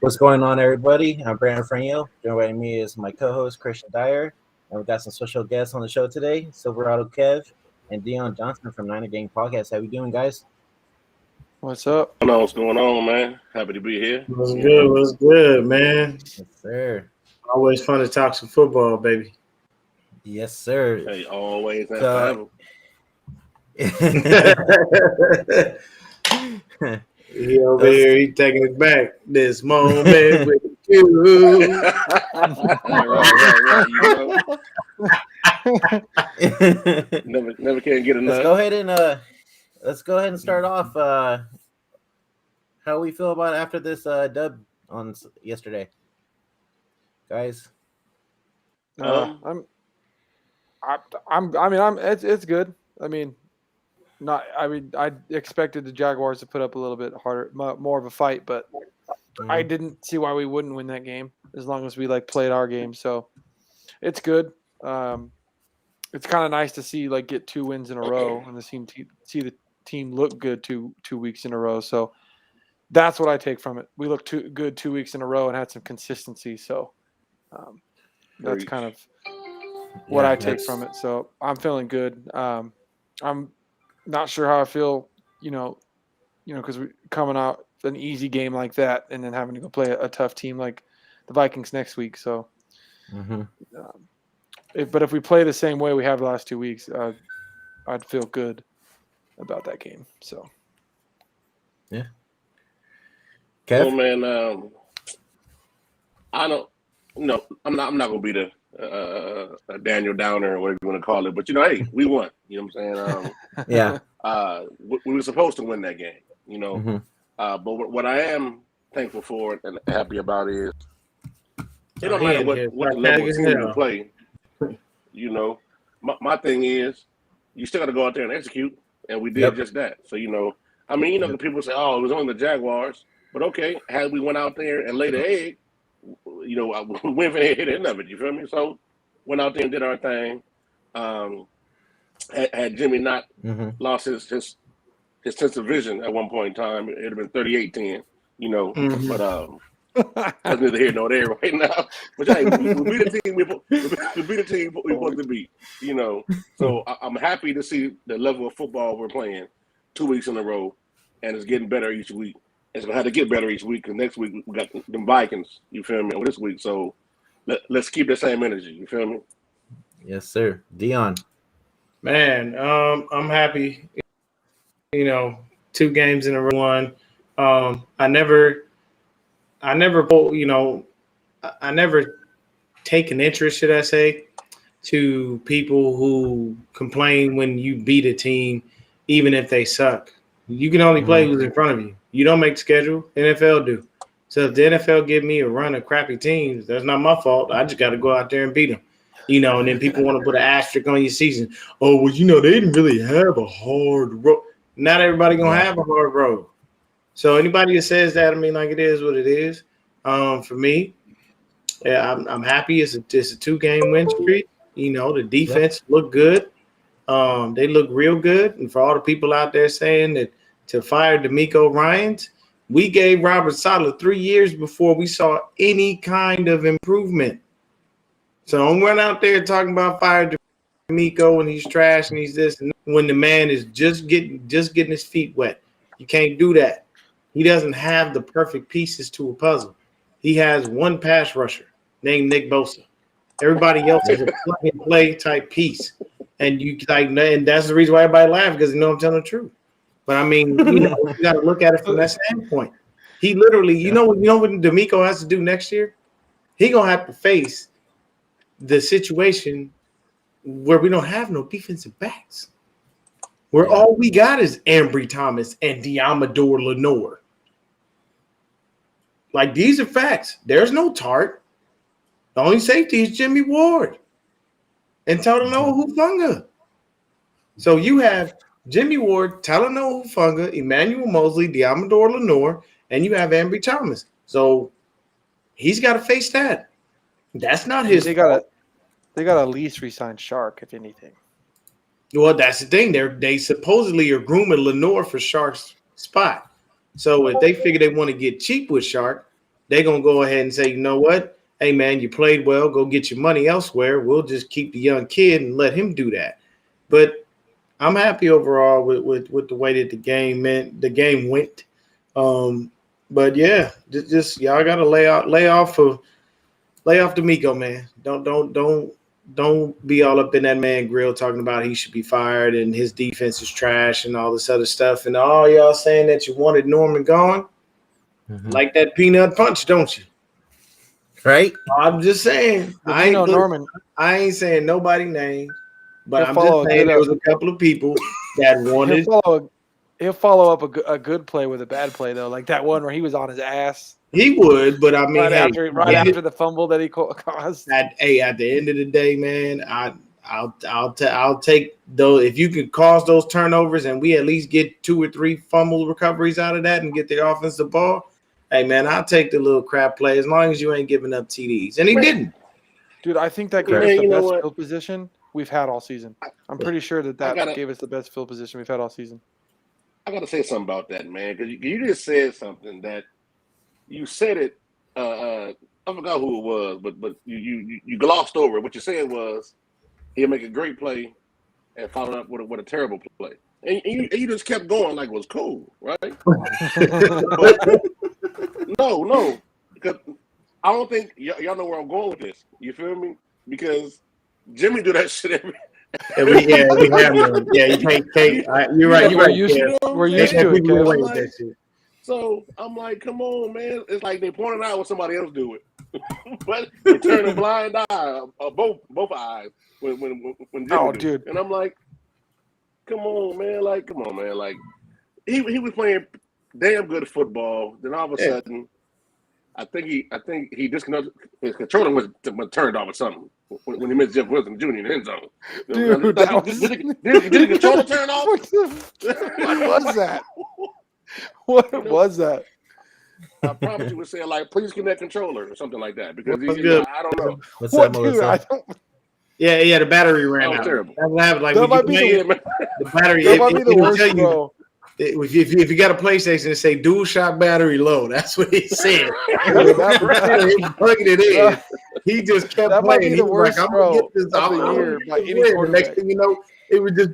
What's going on, everybody? I'm Brandon Franio. Joining me is my co-host Christian Dyer, and we've got some special guests on the show today: Silverado Kev and Dion Johnson from Niner Gang Podcast. How we doing, guys? What's up? What's going on, man? Happy to be here. What's good? What's good, man? Yes, sir. Always fun to talk some football, baby. Yes, sir. Hey, always and So- forever. He over here, he taking it back. This moment with you. right. Never can get enough. Let's go ahead and start off. How we feel about after this dub on yesterday, guys? It's good. I expected the Jaguars to put up a little bit harder, more of a fight, but I didn't see why we wouldn't win that game as long as we played our game. So it's good. It's kind of nice to see get 2 wins in a row and see the team look good two weeks in a row. So that's what I take from it. We looked good 2 weeks in a row and had some consistency. So that's kind of what I take from it. So I'm feeling good. I'm not sure how I feel, because we're coming out an easy game like that and then having to go play a tough team like the Vikings next week. So, but if we play the same way we have the last 2 weeks, I'd feel good about that game. So, yeah. Kev? Kev? Oh man, I don't. No, I'm not gonna be the a Daniel Downer or whatever you want to call it. But hey, we won. You know what I'm saying? Yeah. We were supposed to win that game. But what I am thankful for and happy about is it don't matter what level of team you play. My thing is you still got to go out there and execute, and we did just that. So the people say, "Oh, it was only the Jaguars," but okay, had we went out there and laid an egg. We went for hit end of it. You feel me? So went out there and did our thing. Had Jimmy not lost his sense of vision at one point in time, it'd have been 38-10. But that's neither here nor there right now. But hey, we beat the team. We beat the team we supposed to beat. So I'm happy to see the level of football we're playing 2 weeks in a row, and it's getting better each week. It's gonna have to get better each week because next week we got them Vikings. You feel me? Or this week, so let's keep the same energy. You feel me? Yes, sir. Dion. Man, I'm happy. 2 games in a row. One. I never take an interest, should I say, to people who complain when you beat a team, even if they suck. You can only play who's in front of you. You don't make the schedule. NFL do. So if the NFL give me a run of crappy teams, that's not my fault. I just got to go out there and beat them. And then people want to put an asterisk on your season. Oh, well, they didn't really have a hard road. Not everybody going to have a hard road. So anybody that says that, it is what it is. For me, I'm happy. It's a 2-game win streak. The defense look good. They look real good. And for all the people out there saying that to fire DeMeco Ryans, we gave Robert Saleh 3 years before we saw any kind of improvement. So don't run out there talking about fire DeMeco and he's trash and he's this and when the man is just getting his feet wet. You can't do that. He doesn't have the perfect pieces to a puzzle. He has one pass rusher named Nick Bosa. Everybody else is a plug and play type piece. And and that's the reason why everybody laughs because I'm telling the truth. But you got to look at it from that standpoint. He literally, you know what DeMeco has to do next year? He gonna have to face the situation where we don't have no defensive backs, where all we got is Ambry Thomas and Diamador Lenore. These are facts. There's no Tart. The only safety is Jimmy Ward and Talanoa Hufanga. So you have Jimmy Ward, Talanoa Hufanga, Emmanuel Mosley, Diamador Lenore, and you have Ambry Thomas. So he's got to face that. That's not his fault. They got at least re-sign Shark, if anything. Well, that's the thing. They supposedly are grooming Lenore for Shark's spot. So if they figure they want to get cheap with Shark, they're going to go ahead and say, you know what? Hey, man, you played well. Go get your money elsewhere. We'll just keep the young kid and let him do that. But I'm happy overall with the way that the game went. But yeah, just y'all got to lay off D'Amico, man. Don't be all up in that man grill talking about he should be fired and his defense is trash and all this other stuff. And all y'all saying that you wanted Norman gone, like that peanut punch, don't you? Right? I'm just saying. Norman. I ain't saying nobody names, but I'm just saying there was a couple of people that wanted. He'll follow up a good play with a bad play though, like that one where he was on his ass. He would, but I mean, after the fumble that he caused. At the end of the day, man, I'll take those. If you can cause those turnovers and we at least get 2 or 3 fumble recoveries out of that and get the offensive ball, hey man, I'll take the little crap play as long as you ain't giving up TDs. And he didn't. Dude, I think that gave us the best field position we've had all season. I'm pretty sure that gave us the best field position we've had all season. I got to say something about that, man, because you just said something that you said it. I forgot who it was, but you glossed over it. What you said was he'll make a great play and follow up with a terrible play, and you just kept going like it was cool, right? But no, because I don't think y'all know where I'm going with this. You feel me? Because Jimmy do that shit every. We have him. Yeah, you can't. You're right. We're used to it. So I'm like, come on, man. It's like they pointed out when somebody else do it, but they turn a blind eye, both eyes when Jimmy do it. And I'm like, come on, man. Like he was playing damn good football. Then all of a sudden, I think he disconnected. His controller was turned off or something when he missed Jeff Wilson Jr. in the end zone. Dude, did the controller turn off? What was that? What was that? I promise you would say like, please connect controller or something like that because I don't know. What's that, Melissa? Yeah, the battery ran out. Terrible. That might be the battery. That might be the worst, bro. If you got a PlayStation and say dual shot battery low, that's what he said. He plugged it in. He just kept that playing. Might be the worst, like, I'm gonna get this of the year by any quarterback. The next thing you know, it was just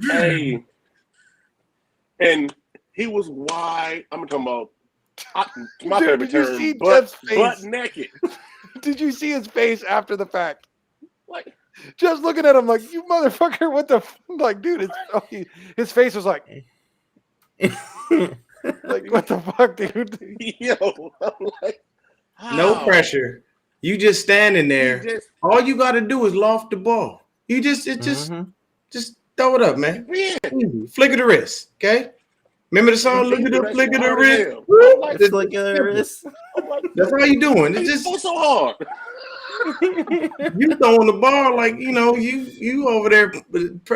and he was wide. I'm talking about my Dude, favorite did you term, see Jeff's face? butt naked. Did you see his face after the fact? Like, just looking at him like, you motherfucker, what the like, dude, his face was like like, what the fuck, dude? Yo, I'm like, no pressure. You just standing there. All you got to do is loft the ball. You just throw it up, man. Yeah. Flick of the wrist, okay? Remember the song? Look at the flick of the wrist. Flick of the wrist. That's how you doing. It's just so hard. You throwing the ball like you over there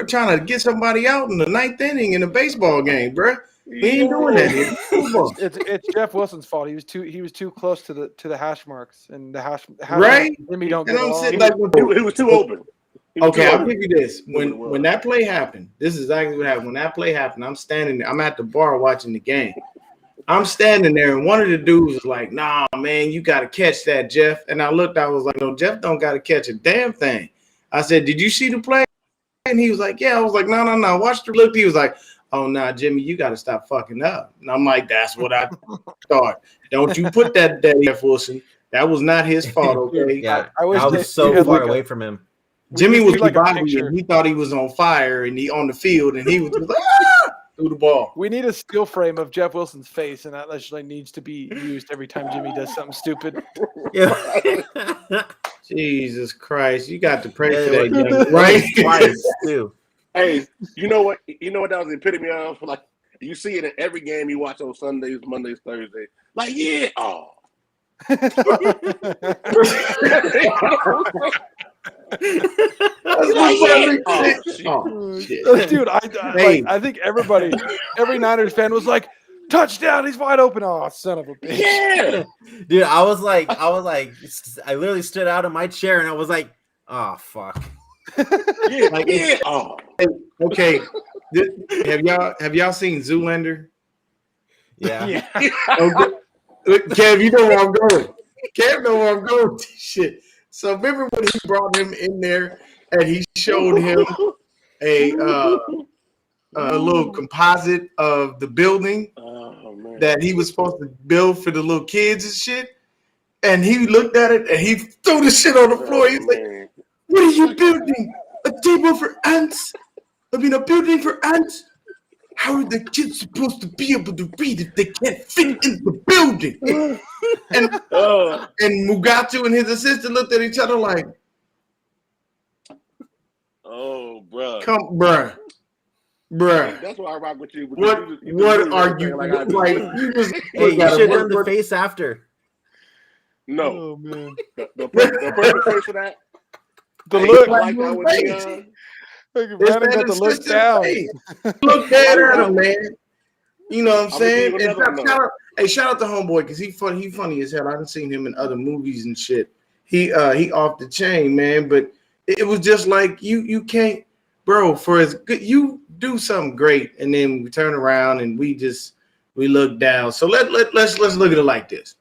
trying to get somebody out in the 9th inning in a baseball game, bro. He ain't doing that. It's Jeff Wilson's fault. He was too close to the hash marks and the hash right. Jimmy don't get along. He was too open. Okay, I'll give you this. When that play happened, this is exactly what happened. When that play happened, I'm standing there. I'm at the bar watching the game. I'm standing there, and one of the dudes was like, "Nah, man, you got to catch that, Jeff." And I looked. I was like, "No, Jeff don't got to catch a damn thing." I said, "Did you see the play?" And he was like, "Yeah." I was like, "No. Watch the look." He was like, "Oh, nah, Jimmy, you got to stop fucking up." And I'm like, "That's what I thought. Don't you put that Jeff Wilson. That was not his fault, okay?" Yeah, I was so far away from him. Jimmy was like and he thought he was on fire and he on the field and he was just like, threw the ball. We need a still frame of Jeff Wilson's face, and that actually needs to be used every time Jimmy does something stupid. Yeah. Jesus Christ, you got to pray for that young, right? Twice too. Hey, you know what? That was the epitome of, like, you see it in every game you watch on Sundays, Mondays, Thursdays. Like, yeah, Dude, I think every Niners fan was like, touchdown, he's wide open. Oh, son of a bitch. Yeah. Dude, I literally stood out of my chair and I was like, oh fuck. Okay. Have y'all seen Zoolander? Yeah. Okay. Kev, you know where I'm going. Cam know where I'm going with this shit. So remember when he brought him in there and he showed him a little composite of the building that he was supposed to build for the little kids and shit. And he looked at it and he threw the shit on the floor. He's like, "What are you building? A table for ants? I mean, a building for ants? How are the kids supposed to be able to read if they can't fit in the building?" And Mugatu and his assistant looked at each other like, "Oh, bro, come, bruh. That's why I rock with you." What are you like? You just Hey, you should have done the face after. No, Oh man, the perfect face for that. the look. I like that with Dion. Brandon got the look down. Look dead at him, man. You know what I'm saying? And shout out to Homeboy because he funny as hell. I haven't seen him in other movies and shit. He off the chain, man. But it was just like you can't, bro. For as good, you do something great, and then we turn around and we look down. So let's look at it like this.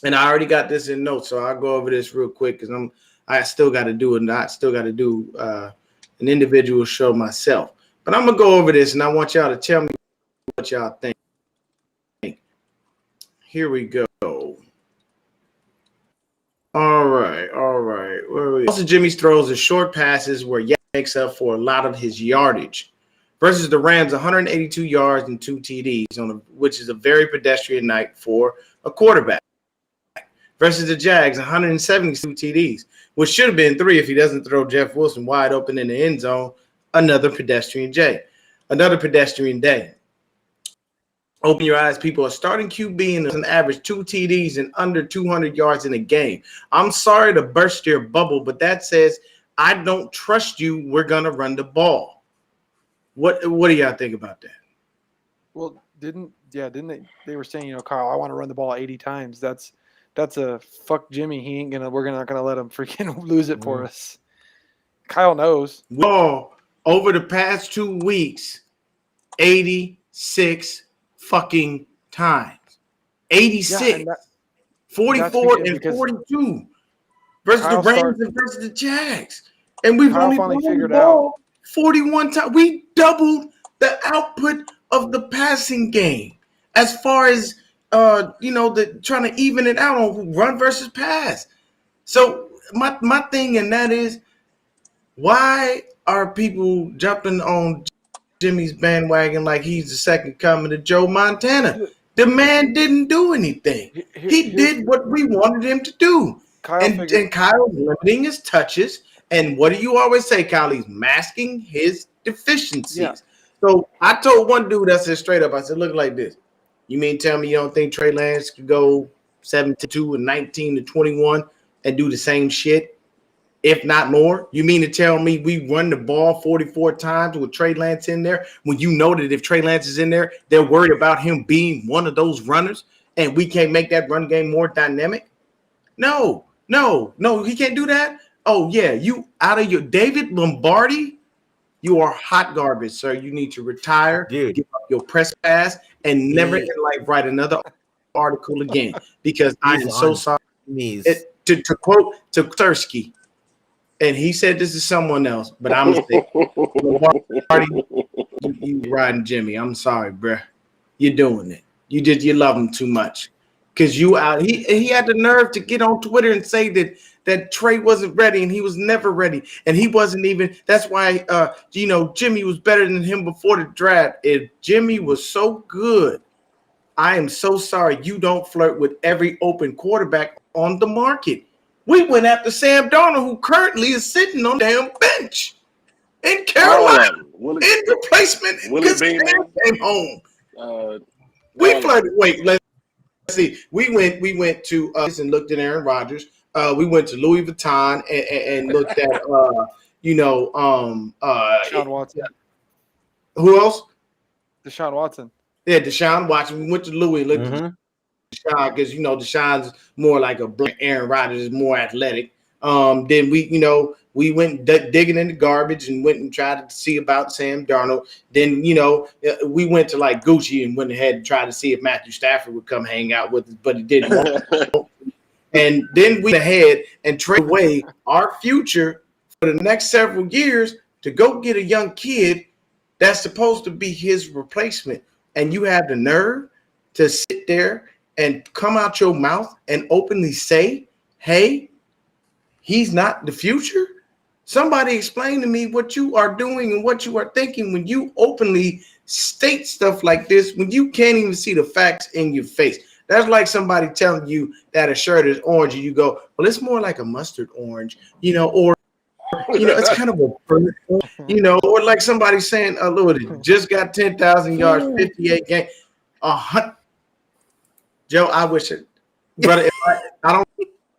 And I already got this in notes, so I'll go over this real quick because I still got to do it. I still got to do an individual show myself. But I'm gonna go over this, and I want y'all to tell me what y'all think. Here we go. All right. Where are we? Also, Jimmy's throws are short passes where Yak makes up for a lot of his yardage. Versus the Rams, 182 yards and 2 TDs, which is a very pedestrian night for a quarterback. Versus the Jags, 172 TDs, which should have been 3 if he doesn't throw Jeff Wilson wide open in the end zone. Another pedestrian day. Open your eyes, people. A starting QB and an average 2 TDs and under 200 yards in a game. I'm sorry to burst your bubble, but that says I don't trust you. We're gonna run the ball. What do y'all think about that? Well, didn't they were saying, Kyle, I want to run the ball 80 times. That's a fuck Jimmy. We're not gonna let him freaking lose it for us. Kyle knows. Well, over the past 2 weeks, 86 fucking times. 86. 44 and 42 versus Kyle the Rams and versus the Jags. And we've only figured out 41 times. We doubled the output of the passing game as far as the trying to even it out on run versus pass. So my thing in that is, why are people jumping on Jimmy's bandwagon like he's the second coming to Joe Montana? The man didn't do anything. He did what we wanted him to do. And Kyle's limiting his touches. And what do you always say, Kyle? He's masking his deficiencies. Yeah. So I told one dude, I said straight up, I said, look like this. You mean tell me you don't think Trey Lance could go 7-2 and 19-21 and do the same shit, if not more? You mean to tell me we run the ball 44 times with Trey Lance in there when you know that if Trey Lance is in there, they're worried about him being one of those runners and we can't make that run game more dynamic? No, he can't do that. Oh, yeah, you out of your David Lombardi, you are hot garbage, sir. You need to retire, give up your press pass, and never in life write another article again because I am so sorry. To quote to Tursky, and he said this is someone else, but I'm going to say, you riding Jimmy. I'm sorry, bro. You're doing it. You love him too much. Because you out, he had the nerve to get on Twitter and say that Trey wasn't ready and he was never ready. And he wasn't even, that's why, Jimmy was better than him before the draft. If Jimmy was so good, I am so sorry you don't flirt with every open quarterback on the market. We went after Sam Darnold, who currently is sitting on the damn bench in Carolina in replacement because Cam came home. We flirted. Let's see. We went to and looked at Aaron Rodgers. We went to Louis Vuitton and looked at Deshaun Watson. Who else? Deshaun Watson. Yeah, Deshaun Watson. We went to Louis and looked at Deshaun because Deshaun's more like a black. Aaron Rodgers is more athletic. Then we went digging in the garbage and went and tried to see about Sam Darnold. Then, we went to like Gucci and went ahead and tried to see if Matthew Stafford would come hang out with us, but he didn't. And then we ahead and trade away our future for the next several years to go get a young kid that's supposed to be his replacement. And you have the nerve to sit there and come out your mouth and openly say, hey, he's not the future? Somebody explain to me what you are doing and what you are thinking when you openly state stuff like this, when you can't even see the facts in your face. That's like somebody telling you that a shirt is orange and you go, well, it's more like a mustard orange, or it's kind of a, or like somebody saying, look, it just got 10,000 yards, 58 games, 100. Joe, I wish it, brother. I don't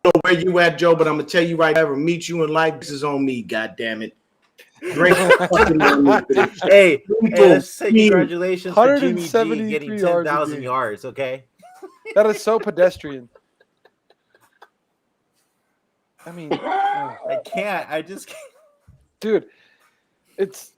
know where you at, Joe, but I'm gonna tell you right now, ever meet you in life, this is on me. God damn it. Hey, let's say congratulations for Jimmy G getting 10,000 yards. Okay, that is so pedestrian. I mean, I can't. I just can't. Dude, it's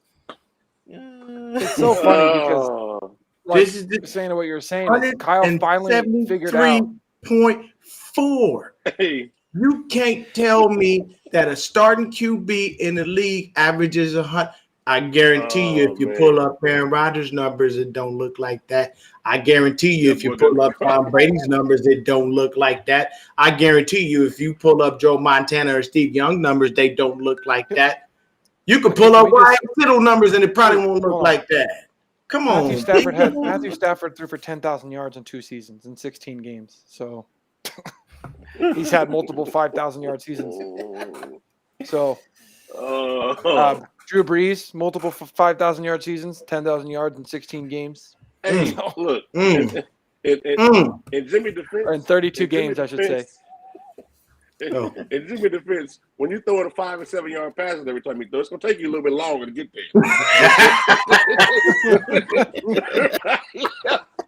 so funny because this is saying what you're saying. Kyle finally figured out 3.4. Hey. You can't tell me that a starting QB in the league averages 100. I guarantee you, if you pull up Aaron Rodgers' numbers, it don't look like that. I guarantee you, if you pull up Tom Brady's numbers, it don't look like that. I guarantee you, if you pull up Joe Montana or Steve Young numbers, they don't look like that. You could pull up Ryan Kittle numbers, and it probably won't look like that. Come on. Matthew Stafford threw for 10,000 yards in 2 seasons in 16 games. So he's had multiple 5,000-yard seasons. So Drew Brees, multiple 5,000-yard seasons, 10,000 yards in 16 games. Hey, look, in Jimmy defense, or in 32 games, I should say. In Jimmy defense, when you throw in a 5 and 7 yard passes every time you throw, it's gonna take you a little bit longer to get there.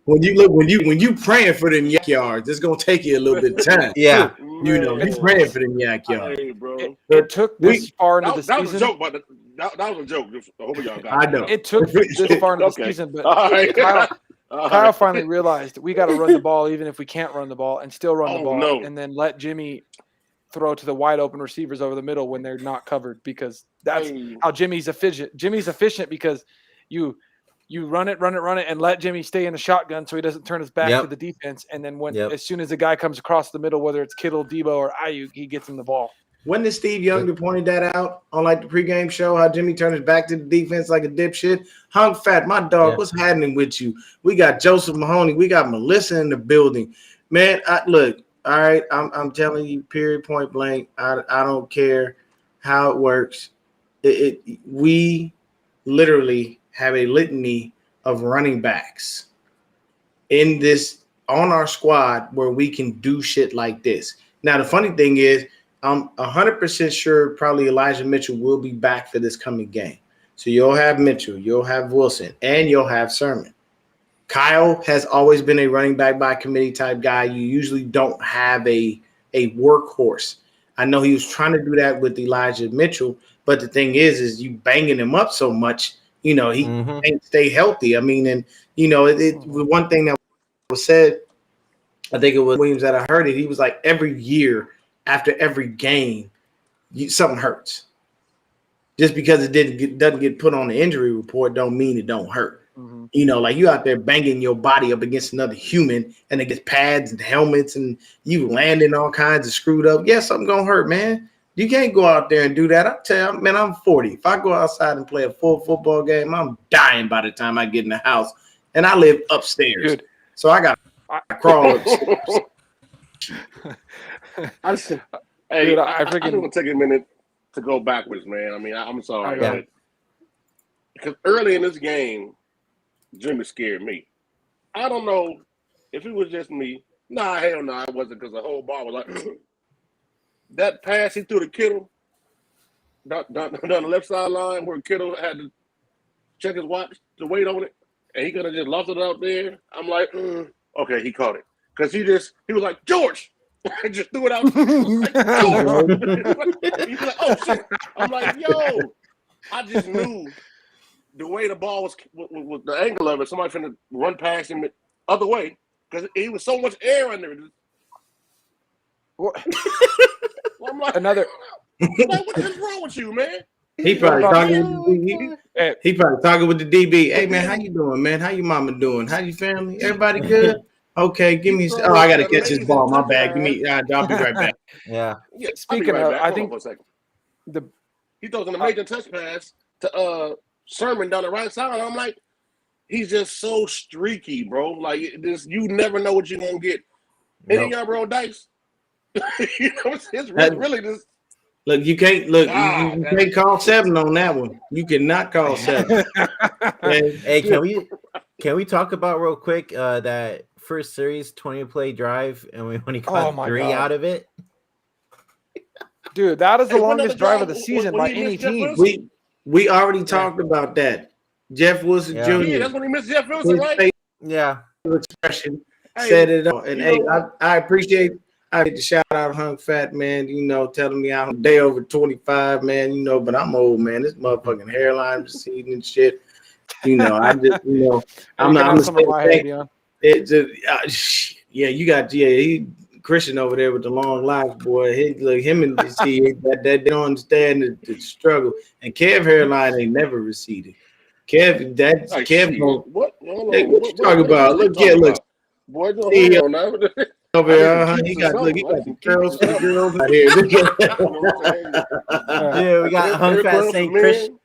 When you praying for them yak yards, it's gonna take you a little bit of time. Yeah, you praying for them yak yards. Hey, bro. It took this far into the season. That was a joke, but that was a joke. I hope y'all got it. I know. It took this far into the season, but Kyle finally realized we got to run the ball even if we can't run the ball and still run the ball, and then let Jimmy throw to the wide open receivers over the middle when they're not covered, because that's how Jimmy's efficient. Jimmy's efficient because you run it, and let Jimmy stay in the shotgun so he doesn't turn his back to the defense. And then as soon as the guy comes across the middle, whether it's Kittle, Debo, or Ayuk, he gets him the ball. When did Steve Young pointed that out on like the pregame show, how Jimmy turned his back to the defense like a dipshit? Hung Fat, my dog, what's happening with you? We got Joseph Mahoney. We got Melissa in the building. Man, look, all right, I'm telling you, period, point blank. I don't care how it works. We literally have a litany of running backs on our squad where we can do shit like this. Now, the funny thing is, I'm 100% sure probably Elijah Mitchell will be back for this coming game. So you'll have Mitchell, you'll have Wilson, and you'll have Sermon. Kyle has always been a running back by committee type guy. You usually don't have a workhorse. I know he was trying to do that with Elijah Mitchell, but the thing is you banging him up so much, he can't stay healthy. I mean, and one thing that was said, I think it was Williams that I heard it. He was like, every year after every game, something hurts. Just because it doesn't get put on the injury report, don't mean it don't hurt. Like you out there banging your body up against another human, and it gets pads and helmets, and you landing all kinds of screwed up. Yeah, something gonna hurt, man. You can't go out there and do that. I tell you, man, I'm 40. If I go outside and play a full football game, I'm dying by the time I get in the house, and I live upstairs. Dude. So I got to crawl upstairs. I just want to take a minute to go backwards, man. I mean, I'm sorry, because early in this game, Jimmy scared me. I don't know if it was just me. Nah, hell no, it wasn't, because the whole ball was like that pass he threw to Kittle down the left sideline where Kittle had to check his watch to wait on it, and he could have just lost it out there. I'm like, okay, he caught it, because he was like, George. I just threw it out. Like, he's like, oh shit. I'm like, yo, I just knew the way the ball was the angle of it, somebody finna run past him the other way, because he was so much air under it. I'm like, Another. what is wrong with you, man? He probably talking with the DB. Hey man, how you doing, man? How your mama doing? How your family? Everybody good? Okay, give me. Oh, I gotta catch this ball. My bad. Give me. I'll be right back. Yeah. Speaking of, I think for a second. the He throws an amazing touch pass to Sherman down the right side. I'm like, he's just so streaky, bro. Like this, you never know what you're gonna get. Any of y'all roll dice? You know, it's really just. Look, you can't you can't call 7 on that one. You cannot call 7. Hey, can we talk about real quick that first series 20-play drive and we only got 3 out of it? Dude, that is the longest drive of the season by any team. We already talked about that. Jeff Wilson Jr. Yeah, that's when he missed Jeff Wilson, right? Yeah. Expression said it all. And I appreciate the shout out Hung Fat, man, you know, telling me I'm day over 25, man, you know, but I'm old, man. This motherfucking hairline receding and shit. You know, I just, you know, I'm you got Christian over there with the long lives, boy. Him and see that they don't understand the struggle. And Kev hairline ain't never receded. Kev, what you talking about? Look. Boy, don't know. Over here, he got the girls out here. Yeah, we got Hung Fat saying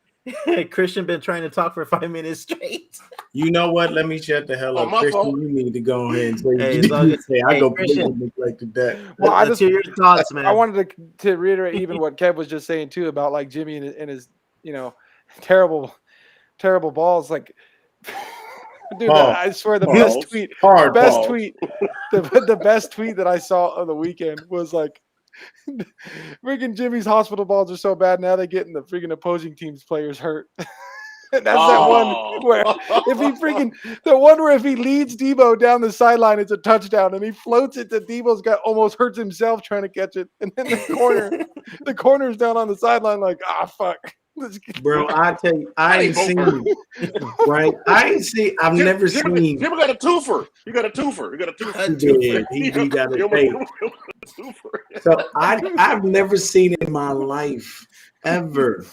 Christian been trying to talk for 5 minutes straight. You know what? Let me shut the hell up, Christian. You need to go ahead and say, I go Christian like that. Well, I just hear your thoughts, man. I wanted to reiterate even what Kev was just saying too about like Jimmy and his you know terrible balls. Like, dude, I swear the best tweet that I saw of the weekend was like, freaking Jimmy's hospital balls are so bad now they're getting the freaking opposing team's players hurt. And that's that one where if he leads Debo down the sideline, it's a touchdown, and he floats it to Debo's guy, almost hurts himself trying to catch it, and then the corner's down on the sideline like, fuck. Bro, I tell you, I ain't seen it. Right? I've never seen. Jimmy got a twofer. You got a twofer. He got a twofer. So I've never seen it in my life ever.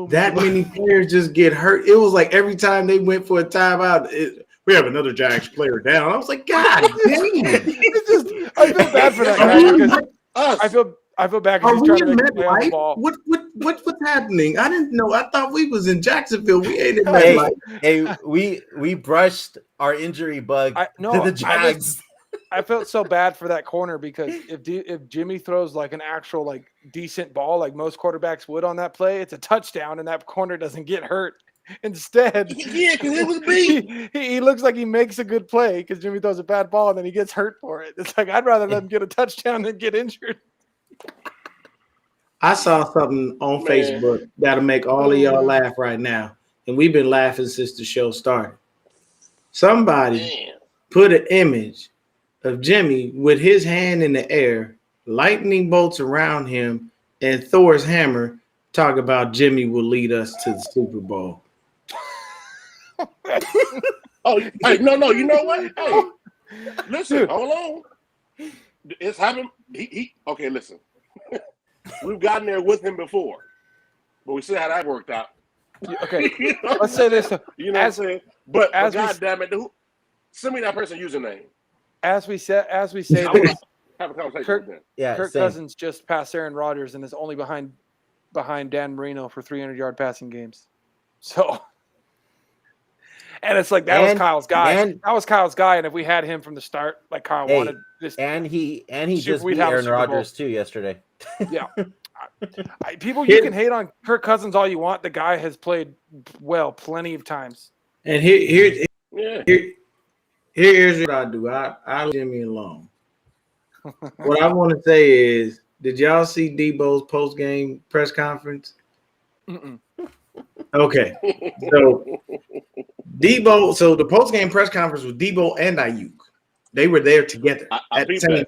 That many players just get hurt. It was like every time they went for a timeout, we have another Jags player down. I was like, God dang. I feel bad for that guy because I feel bad because he's trying to make a play on the ball. What's happening? I didn't know. I thought we was in Jacksonville. We ain't in MetLife. Hey, we brushed our injury bug to the Jags. I felt so bad for that corner because if Jimmy throws like an actual like decent ball like most quarterbacks would on that play, it's a touchdown and that corner doesn't get hurt. Instead, because it was beat. He looks like he makes a good play because Jimmy throws a bad ball and then he gets hurt for it. It's like I'd rather let him get a touchdown than get injured. I saw something on Facebook that'll make all of y'all laugh right now, and we've been laughing since the show started. Somebody put an image of Jimmy with his hand in the air, lightning bolts around him, and Thor's hammer. Talk about Jimmy will lead us to the Super Bowl. Hey, no, you know what? Hey, listen, hold on. It's happened. Okay, listen. We've gotten there with him before, but we see how that worked out. Okay, let's say this. You know what I'm saying? But God damn it, send me that person's username. As we say have a conversation with them. Kirk Cousins just passed Aaron Rodgers and is only behind Dan Marino for 300-yard passing games. So, and it's like that was Kyle's guy. And if we had him from the start, like Kyle wanted this, and he just beat Aaron Rodgers too yesterday. Yeah, you can hate on Kirk Cousins all you want. The guy has played well plenty of times. And here's what I do. I leave Jimmy alone. What I want to say is, did y'all see Debo's post-game press conference? Mm-mm. Okay. So the post-game press conference was Debo and Ayuk. They were there together at the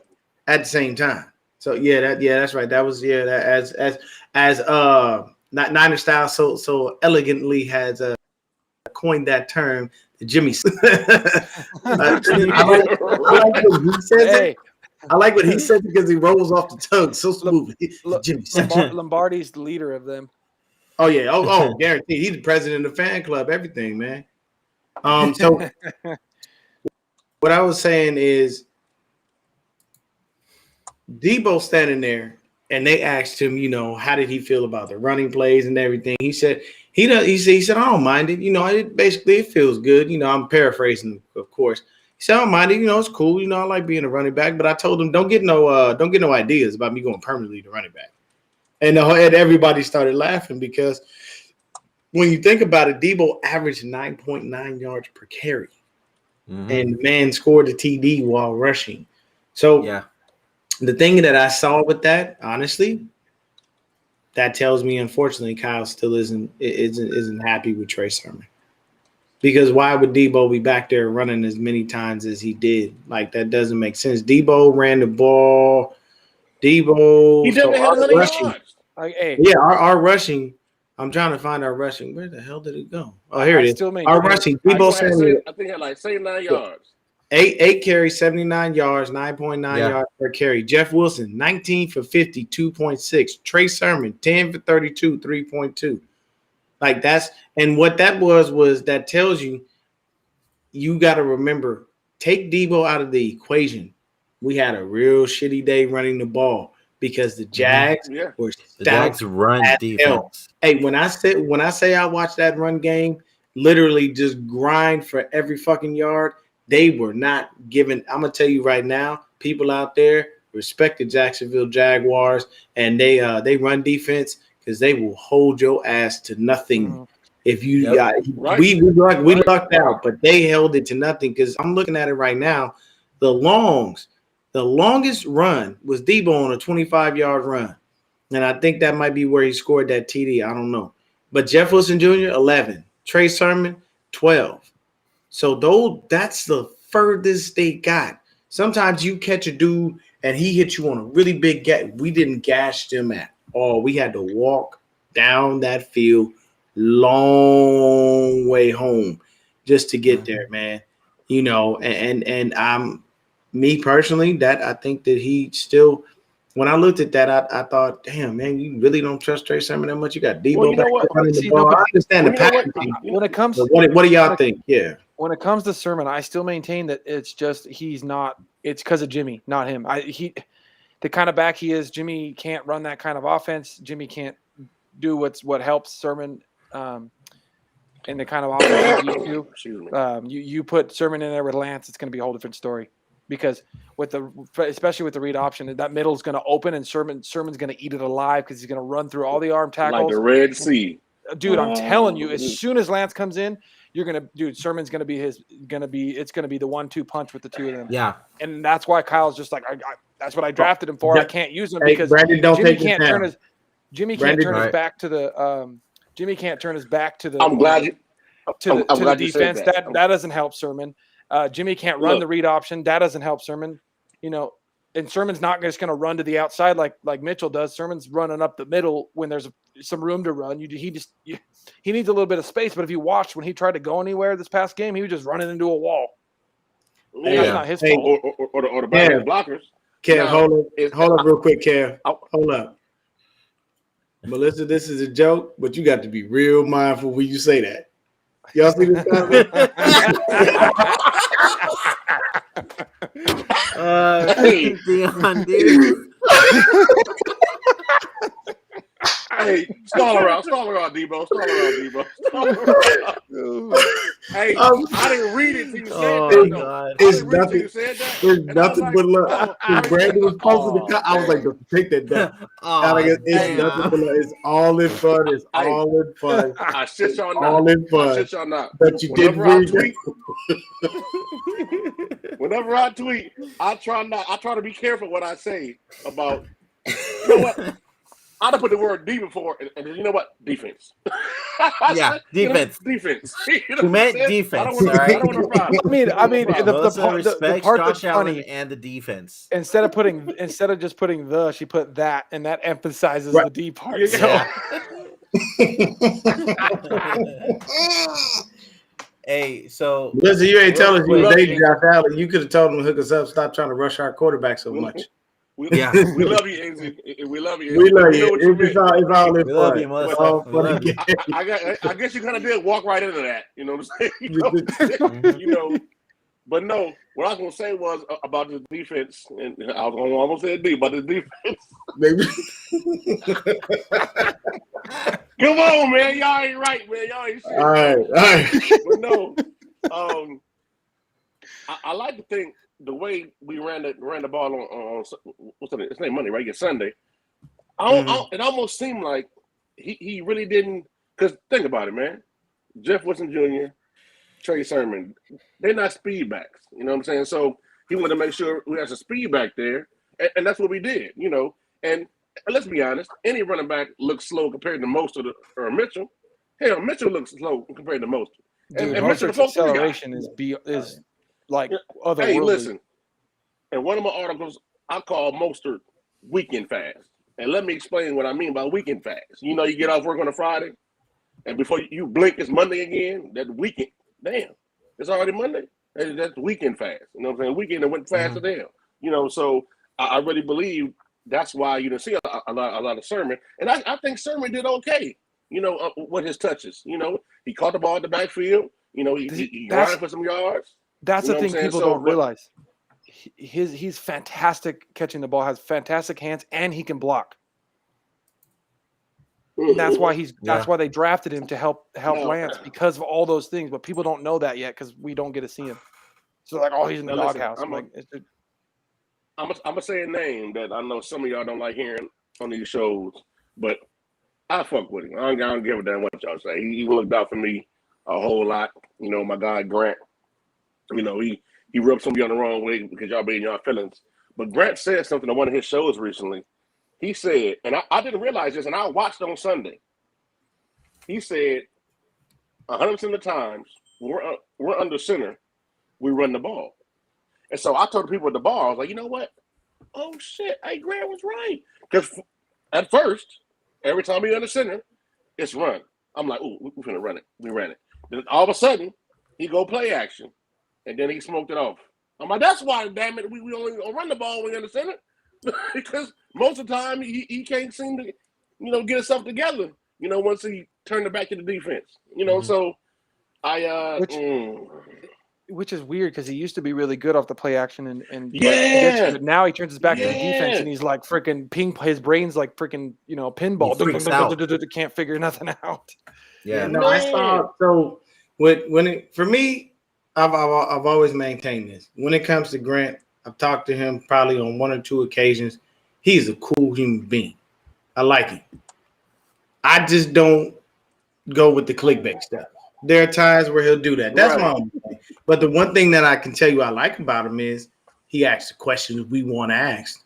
same time. So that's right. That was as Niner style so elegantly has coined that term, Jimmy. I like what he says. I like what he said because he rolls off the tongue so smooth. Jimmy said. Lombardi's the leader of them. Oh yeah. Oh, guaranteed. He's the president of the fan club. Everything, man. So what I was saying is, Debo standing there, and they asked him, how did he feel about the running plays and everything? He said he said I don't mind it. It feels good. I'm paraphrasing, of course. He said I don't mind it. It's cool. I like being a running back. But I told him don't get no ideas about me going permanently to running back. And everybody started laughing because when you think about it, Debo averaged 9.9 yards per carry, and the man scored a TD while rushing. So yeah. The thing that I saw with that, honestly, that tells me, unfortunately, Kyle still isn't happy with Trey Sermon. Because why would Debo be back there running as many times as he did? Like, that doesn't make sense. Debo ran the ball. He definitely had 100 yards. Our rushing. I'm trying to find our rushing. Where the hell did it go? Oh, here it is. Our rushing. Debo Samuel. I think he had like 79 yards. 8 carries, 79 yards, 9.9 yards per carry. Jeff Wilson, 19 for 50, 2.6. Trey Sermon, 10 for 32, 3.2. Like and what that was that tells you got to remember, take Debo out of the equation. We had a real shitty day running the ball because the Jags were the Jags run defense. Hell. Hey, when I say I watched that run game, literally just grind for every fucking yard. They were not given. I'm gonna tell you right now, people out there respect the Jacksonville Jaguars, and they run defense because they will hold your ass to nothing. If you we lucked out, but they held it to nothing. Because I'm looking at it right now, the longest run was Debo on a 25-yard run, and I think that might be where he scored that TD. I don't know, but Jeff Wilson Jr. 11, Trey Sermon 12. So that's the furthest they got. Sometimes you catch a dude and he hits you on a really big gap. We didn't gash them at all. We had to walk down that field long way home just to get there, man. And I'm me personally, that I think that he still. When I looked at that, I thought, damn, man, you really don't trust Trey Sermon that much. You got Debo back running the ball. I understand the package. When it comes, what do y'all think? Yeah. When it comes to Sermon, I still maintain that it's just he's not. It's because of Jimmy, not him. The kind of back he is, Jimmy can't run that kind of offense. Jimmy can't do what helps Sermon in the kind of offense he used to. You put Sermon in there with Lance, it's going to be a whole different story. Because especially with the read option, that middle is going to open and Sermon's going to eat it alive because he's going to run through all the arm tackles. Like the Red Sea. Dude, I'm telling you, as soon as Lance comes in, Sermon's going to be it's going to be the 1-2 punch with the two of them. Yeah. And that's why Kyle's just like, that's what I drafted him for. I can't use him because Brandon, Jimmy can't turn his back to the I'm glad the defense. That doesn't help Sermon. Jimmy can't run the read option. That doesn't help Sermon. And Sermon's not just going to run to the outside like Mitchell does. Sermon's running up the middle when there's some room to run. He needs a little bit of space. But if you watched when he tried to go anywhere this past game, he was just running into a wall. Yeah. That's not his fault. Or the back blockers. Kev, hold up real quick, Kev. Hold up. Melissa, this is a joke, but you got to be real mindful when you say that. Y'all see this comment? Dion, dude. Hey, stall around, Debo. Hey, I didn't read it till you said that. It's nothing. There's nothing but luck. Brandon was posting the I was like, take that down. It's nothing but luck. It's all in fun. It's all in fun. I shit y'all not. All in fun. I shit y'all not. But you didn't read Whenever I tweet, I try to be careful what I say about. You know what? I'd have put the word D before, and you know what? Defense. Defense. Defense. You meant defense. I don't want to problem. I mean, the part that's funny and the defense. Instead of just putting the, she put that, and that emphasizes the D part. Yeah. So. Hey, so Listen, you ain't real telling us you quick, was dating Josh Allen. You could have told him to hook us up. Stop trying to rush our quarterback so much. We Yeah. love you, AZ. We love you. We love We know you. what you meant. It's all in we love fun. you, It's Melissa. all We funny love you. games. I guess you kind of did walk right into that. You know what I'm saying? Mhm. You know, but no. What I was gonna say was about the defense, and I was gonna almost say D, but the defense. Come on, man. Y'all ain't right, man. Y'all ain't shit. All right. But no, I like to think the way we ran the ball on what's the name? It's name Monday, right? Yeah, Sunday. It almost seemed like he really didn't. Because think about it, man. Jeff Wilson Jr., Trey Sermon, they're not speed backs. You know what I'm saying? So he wanted to make sure we had some speed back there, and that's what we did. You know, and let's be honest, any running back looks slow compared to most of the or Mitchell. Hell, Mitchell looks slow compared to most. Dude, And Mitchell, the Hartrick's 4.3 guy. acceleration is like otherworldly. Hey, listen. In one of my articles, I call Mostert weekend fast. And let me explain what I mean by weekend fast. You know, you get off work on a Friday, and before you blink, it's Monday again. That weekend, damn, it's already Monday. That's weekend fast. You know what I'm saying? Weekend it went faster than. You know, so I really believe that's why you didn't see a lot of Sermon. And I think Sermon did okay. You know, with his touches. You know, he caught the ball at the backfield. You know, he grinded for some yards. That's You the know thing what I'm saying? people So, don't realize. He's fantastic catching the ball, has fantastic hands, and he can block. And that's why that's why they drafted him to help Lance because of all those things. But people don't know that yet because we don't get to see him. So like, oh, he's in the doghouse. I'm gonna say a name that I know some of y'all don't like hearing on these shows, but I fuck with him. I don't give a damn what y'all say. He looked out for me a whole lot. You know, my guy Grant. You know, he rubbed some of you on the wrong way because y'all being y'all feelings. But Grant said something on one of his shows recently. He said, and I didn't realize this, and I watched on Sunday. He said, 100% of the times we're under center, we run the ball. And so I told the people at the bar, I was like, you know what? Oh shit, hey, Grant was right. Because at first, every time we under center, it's run. I'm like, ooh, we're gonna run it. We ran it. Then all of a sudden, he go play action, and then he smoked it off. I'm like, that's why, damn it, we only run the ball when we're under center. Because most of the time he can't seem to, you know, get himself together. You know, once he turned it back to the defense. You know, so which is weird because he used to be really good off the play action and yeah. now he turns his back to the defense and he's like freaking his brain's like freaking, you know, pinball. Can't figure nothing out. Yeah. No, I saw. So for me, I've always maintained this. When it comes to Grant, I've talked to him probably on one or two occasions. He's a cool human being. I like him. I just don't go with the clickbait stuff. There are times where he'll do that. That's my own thing. But the one thing that I can tell you I like about him is he asks the questions we want to ask.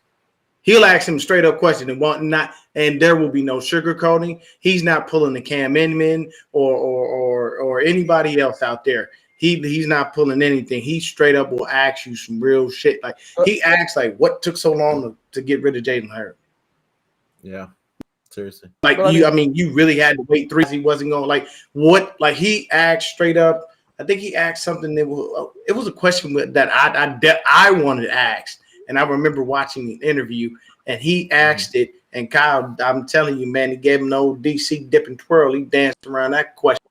He'll ask him straight up question and there will be no sugarcoating. He's not pulling the Cam Inman or anybody else out there. He's not pulling anything. He straight up will ask you some real shit. Like he asks, like, what took so long to get rid of Jalen Hurts? Yeah, seriously. Like you really had to wait 3. He wasn't going like what? Like he asked straight up. I think he asked something that it was a question that I wanted to ask, and I remember watching the interview, and he asked it. And Kyle, I'm telling you, man, he gave him the old DC dip and twirl. He danced around that question.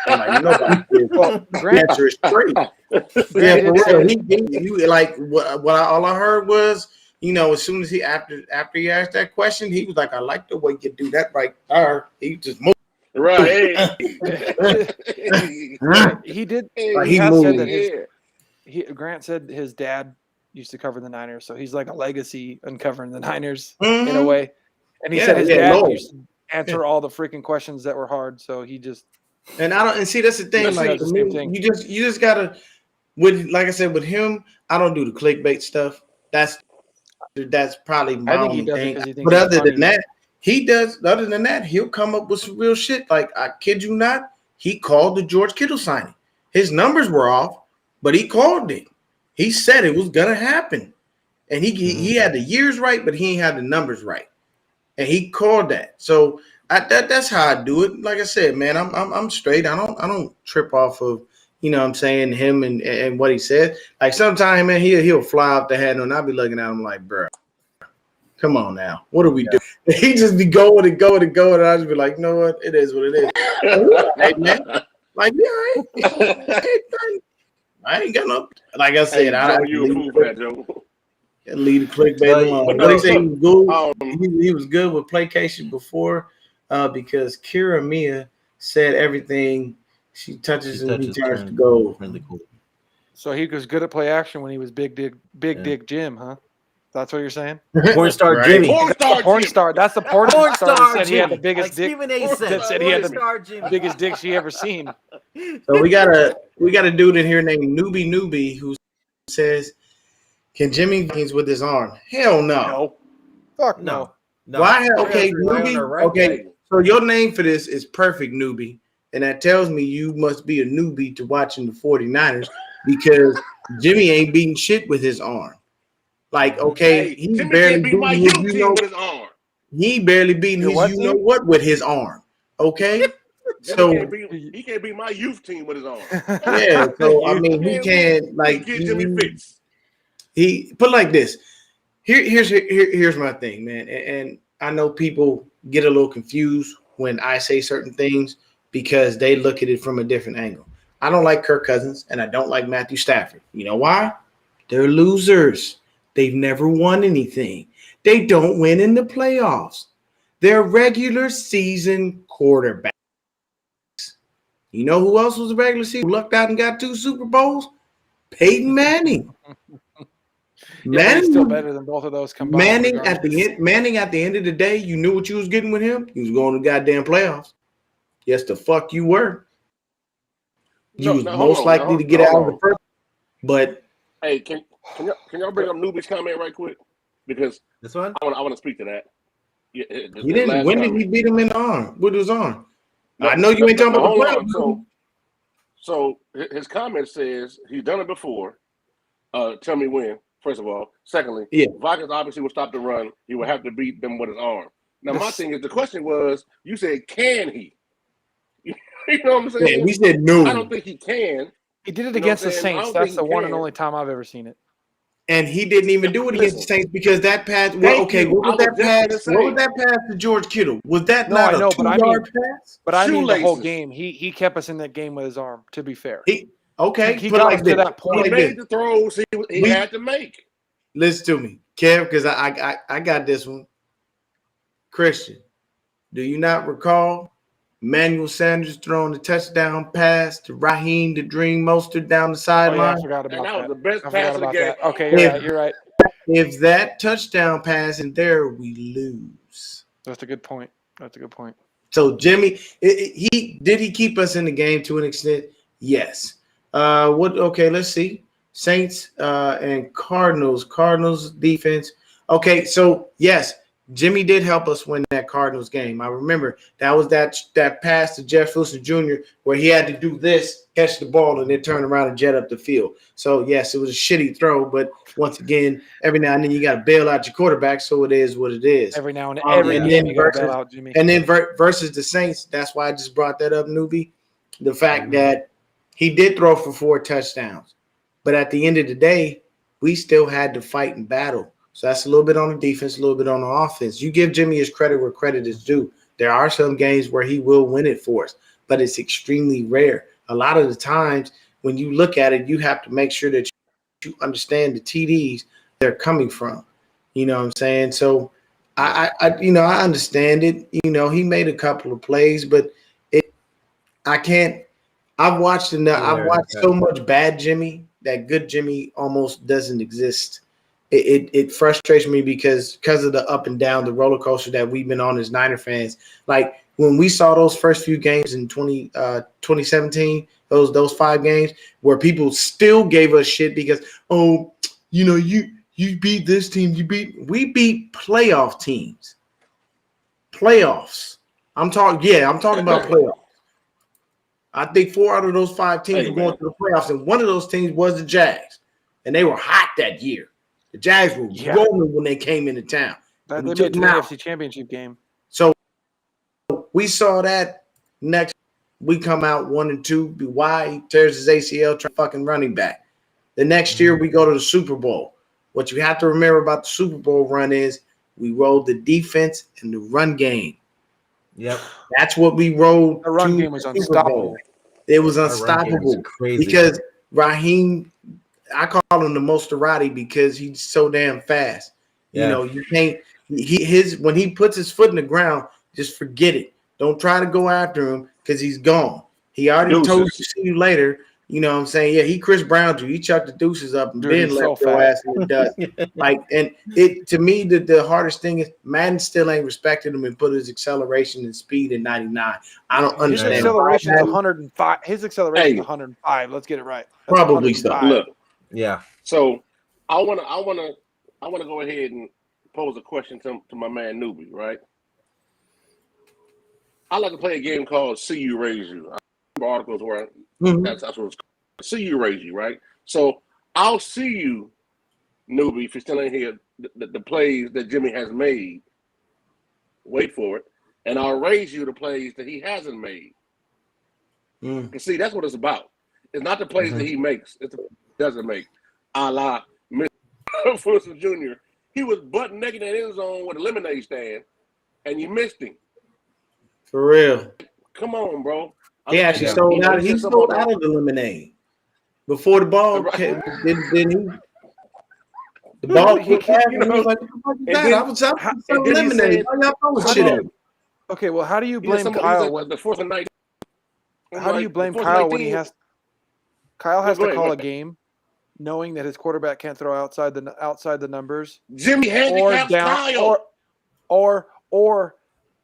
I'm like, nobody did. Well, Grant, answer is straight. Yeah, for real. He like all I heard was, you know, as soon as after he asked that question, he was like, I like the way you do that right there. He just moved. Right. He did. Like, he has said that Grant said his dad used to cover the Niners, so he's like a legacy uncovering the Niners in a way. And he said his dad used to answer all the freaking questions that were hard, so he just. And I don't. And see, that's the thing. Like the same thing. You just gotta. Like I said, with him, I don't do the clickbait stuff. That's probably my only thing. But other than that, he does. Other than that, he'll come up with some real shit. Like I kid you not, he called the George Kittle signing. His numbers were off, but he called it. He said it was gonna happen, and he had the years right, but he ain't had the numbers right, and he called that. So that's how I do it. Like I said, man, I'm straight. I don't trip off of you know what I'm saying, him and what he said. Like sometimes, man, he'll fly off the handle, and I'll be looking at him like, bro, come on now. What are we doing? He just be going and going and going, and I just be like, you know what? It is what it is. Hey, man. Like, yeah, I ain't got no. Like I said, Joe, you a fool for that, Joe. Leave the clickbait alone. But What he say? He was good. um, He was good with placation before, because Kira Mia said everything she touches and he turns to gold. Really cool. So he was good at play action when he was Big Dick Jim, huh? That's what you're saying? Porn star Right. Jimmy. Porn star. That's the porn star that said he had the biggest like dick. Stephen A. said. That said he had the Porn star Jimmy. biggest dick she ever seen. So we got a dude in here named Newbie who says, "Can Jimmy Gaines with his arm?" Hell no. No. Fuck no. No. Why? Okay, Right on Newbie. her right Okay, leg. so your name for this is Perfect Newbie, and that tells me you must be a newbie to watching the 49ers because Jimmy ain't beating shit with his arm. Like, okay, hey, he's Jimmy barely can't beat my beating youth his, team with his arm. he barely beating his you know what with his arm. Okay, so He can't beat my youth team with his arm. yeah, so I mean he can't like get Jimmy Fitz. He put like this. Here's my thing, man, and I know people get a little confused when I say certain things because they look at it from a different angle. I don't like Kirk Cousins and I don't like Matthew Stafford. You know why? They're losers. They've never won anything. They don't win in the playoffs. They're regular season quarterbacks. You know who else was a regular season? Who lucked out and got 2 Super Bowls? Peyton Manning. Manning still better than both of those combined. Manning at the end of the day, you knew what you was getting with him. He was going to the goddamn playoffs. Yes, the fuck you were. You was most likely to get out of the first. But hey, can y'all bring up Newbie's comment right quick? Because this one, I want to speak to that. Yeah, he didn't. When did he beat him in the arm? With his arm? No, I know you ain't talking about the playoffs. So his comment says he's done it before. Tell me when. First of all, secondly, Vikings obviously will stop the run. He will have to beat them with his arm. Now, my thing is, the question was, you said, can he? You know what I'm saying? Yeah, we said no. I don't think he can. He did it against the Saints. That's the one and only time I've ever seen it. And he didn't even do it against the Saints because that pass. Well, okay, what was that pass? What was that pass to George Kittle? Was that not a 2-yard pass? But I mean the whole game. He kept us in that game with his arm. To be fair, he got us to that point. He made the throws he had to make. Listen to me, Kev, because I got this one. Christian, do you not recall Emmanuel Sanders throwing the touchdown pass to Raheem the Dream Mostert down the sideline? I forgot about that. Was the best pass of the game. Okay, you're right. If that touchdown pass in there, we lose. That's a good point. So Jimmy, he keep us in the game to an extent? Yes. Okay, let's see. Saints and Cardinals. Cardinals defense. Okay, so yes, Jimmy did help us win that Cardinals game. I remember that was that pass to Jeff Wilson Jr. where he had to do this, catch the ball, and then turn around and jet up the field. So yes, it was a shitty throw, but once again, every now and then you got to bail out your quarterback. So it is what it is. Every now and then, you got to bail out Jimmy. And then versus the Saints, that's why I just brought that up, Newbie. The fact that he did throw for 4 touchdowns. But at the end of the day, we still had to fight and battle. So that's a little bit on the defense, a little bit on the offense. You give Jimmy his credit where credit is due. There are some games where he will win it for us, but it's extremely rare. A lot of the times when you look at it, you have to make sure that you understand the TDs they're coming from. You know what I'm saying? So I understand it. You know, he made a couple of plays, but I've watched so much bad Jimmy that good Jimmy almost doesn't exist. It frustrates me because of the up and down, the roller coaster that we've been on as Niner fans. Like when we saw those first few games in 2017, those 5 games where people still gave us shit because, you beat this team, we beat playoff teams. Playoffs. I'm talking about playoffs. I think 4 out of those 5 teams were going to the playoffs, and one of those teams was the Jags, and they were hot that year. The Jags were rolling when they came into town. They made the AFC Championship game. So we saw that next. we come out 1-2. Why? He tears his ACL, try fucking running back. The next year we go to the Super Bowl. What you have to remember about the Super Bowl run is we rolled the defense and the run game. Yep. That's what we rolled. The run game was unstoppable. It was Our run game was unstoppable crazy. because Raheem, I call him the Mosterati because he's so damn fast. Yeah. You know, you can't. When he puts his foot in the ground, just forget it. Don't try to go after him because he's gone. He already told you see you later. You know what I'm saying? Yeah, he Chris Browned you. He chucked the deuces up and Ben left your ass in the dust. And it to me, the hardest thing is Madden still ain't respected him and put his acceleration and speed at 99. I don't understand. His acceleration is 105. His acceleration is 105. Let's get it right. That's probably so. Look, yeah. So I wanna go ahead and pose a question to my man Newbie, right? I like to play a game called See You Raise You. I remember articles where that's what it's called. See You Raise You, right? So I'll see you, Newbie, if you're still in here, the plays that Jimmy has made. Wait for it. And I'll raise you the plays that he hasn't made. And see, that's what it's about. It's not the plays that he makes. It's the doesn't make. A la Mr. Fulton Jr. He was butt naked in the end zone with a lemonade stand, and you missed him. For real. Come on, bro. He actually sold out. He sold out of the lemonade before the ball came. Didn't he? The ball kicked off, and he was like, "What the fuck is that? I was selling lemonade. Why y'all throwing shit at me?" Okay, well, how do you blame Kyle when the fourth and night? How do you blame Kyle when he has? Kyle has to call a game, knowing that his quarterback can't throw outside the numbers. Jimmy handicaps Kyle.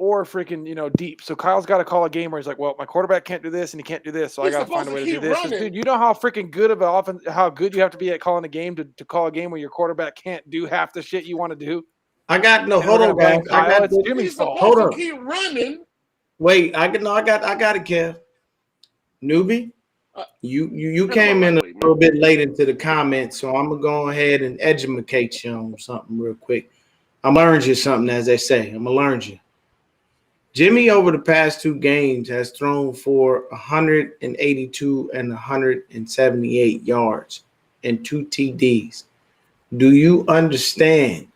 Or freaking deep. So Kyle's got to call a game where he's like, well, my quarterback can't do this and he can't do this, so I got to find a way to do this. Dude, you know how freaking good of an offense, how good you have to be at calling a game to call a game where your quarterback can't do half the shit you want to do. Hold on, guys. It's Jimmy's fault. Hold on. Keep running. Wait, I got it, Kev. Newbie, you came in a little bit late into the comments, so I'm gonna go ahead and educate you on something real quick. I'm gonna learn you something, as they say. I'm gonna learn you. Jimmy, over the past 2 games, has thrown for 182 and 178 yards and 2 TDs. Do you understand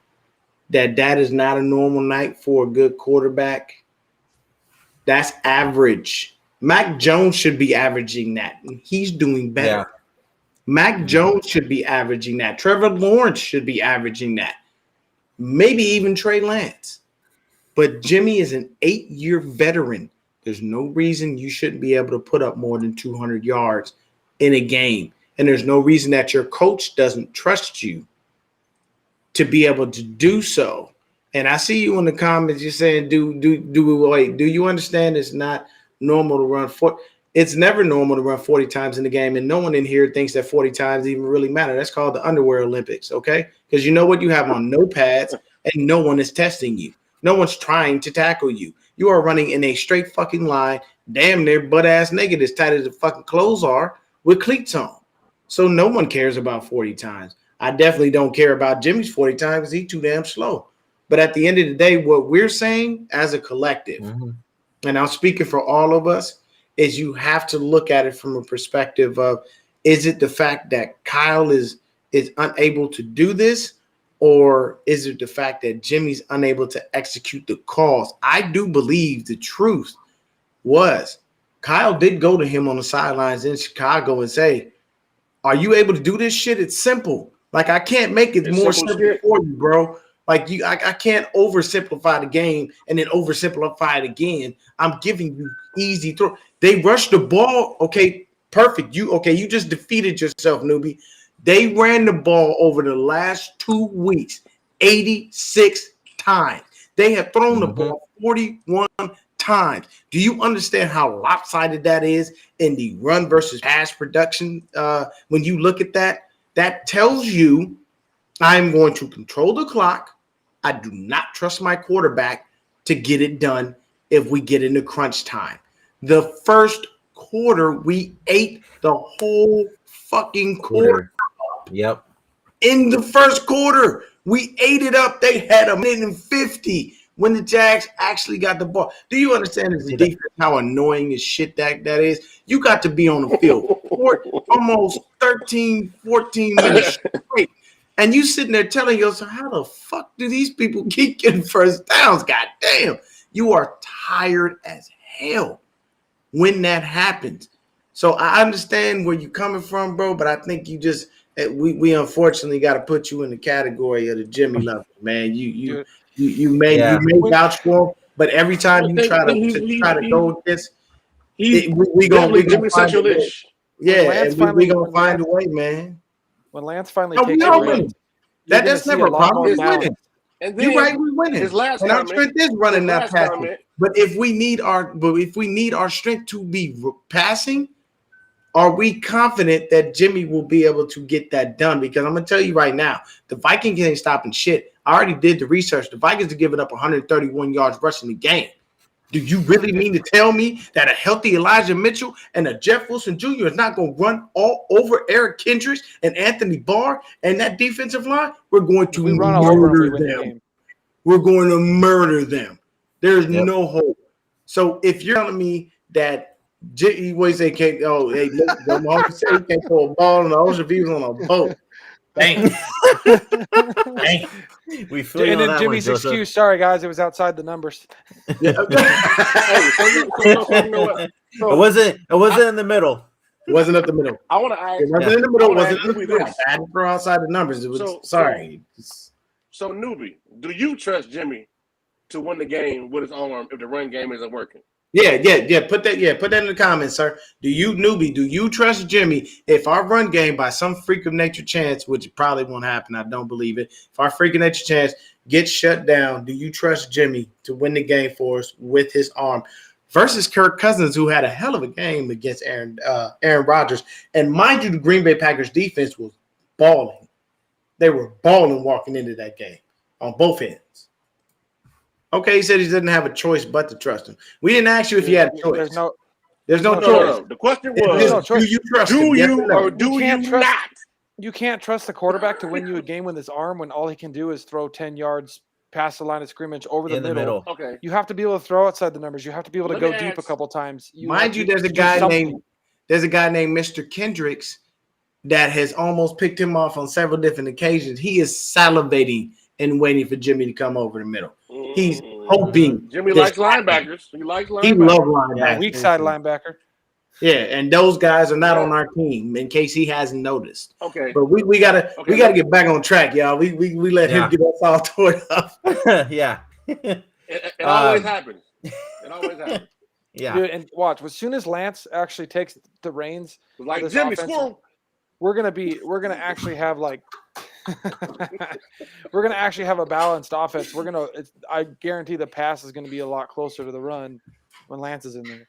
that is not a normal night for a good quarterback? That's average. Mac Jones should be averaging that, and he's doing better. Yeah. Mac Jones should be averaging that. Trevor Lawrence should be averaging that. Maybe even Trey Lance. But Jimmy is an 8-year veteran. There's no reason you shouldn't be able to put up more than 200 yards in a game. And there's no reason that your coach doesn't trust you to be able to do so. And I see you in the comments, you're saying, do you understand it's not normal to run it's never normal to run 40 times in the game, and no one in here thinks that 40 times even really matter. That's called the underwear Olympics, okay? Because you know what? You have on no pads, and no one is testing you. No one's trying to tackle you. You are running in a straight fucking line, damn near butt-ass naked, as tight as the fucking clothes are, with cleats on. So no one cares about 40 times. I definitely don't care about Jimmy's 40 times because he's too damn slow. But at the end of the day, what we're saying as a collective, and I'm speaking for all of us, is you have to look at it from a perspective of, is it the fact that Kyle is unable to do this, or is it the fact that Jimmy's unable to execute the calls? I do believe the truth was Kyle did go to him on the sidelines in Chicago and say, are you able to do this shit? It's simple. Like, I can't make it more simple for you, bro. Like, I can't oversimplify the game and then oversimplify it again. I'm giving you easy throw. They rushed the ball. Okay, perfect. You just defeated yourself, newbie. They ran the ball over the last 2 weeks 86 times. They have thrown the ball 41 times. Do you understand how lopsided that is in the run versus pass production? When you look at that, that tells you I'm going to control the clock. I do not trust my quarterback to get it done if we get into crunch time. The first quarter, we ate the whole fucking quarter. Yep. In the first quarter, we ate it up. They had 150. when the Jags actually got the ball. Do you understand as a defense how annoying as shit that is? You got to be on the field for almost 13, 14 minutes straight. And you sitting there telling yourself, how the fuck do these people keep getting first downs? God damn. You are tired as hell when that happens. So I understand where you're coming from, bro, but I think you just we unfortunately got to put you in the category of the Jimmy level, man. You may vouch for him, but every time you try to go with this, we gonna find a way. Yeah, and we gonna find a way, man. When Lance finally takes the reins, that's never a problem. We're winning. You're right, we're winning. His last and comment, our strength is running that passing. But if we need our strength to be passing, are we confident that Jimmy will be able to get that done? Because I'm gonna tell you right now, the Vikings ain't stopping shit. I already did the research. The Vikings are giving up 131 yards rushing the game. Do you really mean to tell me that a healthy Elijah Mitchell and a Jeff Wilson Jr. is not going to run all over Eric Kendricks and Anthony Barr and that defensive line? We're going to murder them. We're going to murder them. There's no hope. So if you're telling me that he can't, the mom said he can't throw a ball in the ocean if he was on a boat. Dang. We feel and then Jimmy's excuse, sorry guys, it was outside the numbers. It wasn't in the middle. It wasn't up the middle. I want to ask. It wasn't in the middle. It wasn't in the middle. I had to throw outside the numbers. It was sorry. So newbie, do you trust Jimmy to win the game with his arm if the run game isn't working? Yeah. Put that in the comments, sir. Do you trust Jimmy if our run game, by some freak of nature chance, which probably won't happen, I don't believe it, if our freak of nature chance gets shut down, do you trust Jimmy to win the game for us with his arm versus Kirk Cousins, who had a hell of a game against Aaron Rodgers? And mind you, the Green Bay Packers defense was balling. They were balling walking into that game on both ends. Okay, he said he didn't have a choice but to trust him. We didn't ask you if he had a choice. There's no choice. No. The question was, do you trust him? Do you or do you not? You can't trust the quarterback to win you a game with his arm when all he can do is throw 10 yards past the line of scrimmage over the middle. Okay. You have to be able to throw outside the numbers. You have to be able to go deep a couple times. There's a guy named Mr. Kendricks that has almost picked him off on several different occasions. He is salivating and waiting for Jimmy to come over the middle. He's hoping. Jimmy likes linebackers. He loves linebackers. Yeah, weak side linebacker. Yeah, and those guys are not on our team in case he hasn't noticed. Okay. But we gotta get back on track, y'all. We let him get us all torn up. Yeah. It always happens. It always happens. Yeah. Dude, and watch, as soon as Lance actually takes the reins, like Jimmy Squirrel, we're gonna actually have a balanced offense. I guarantee the pass is gonna be a lot closer to the run when Lance is in there.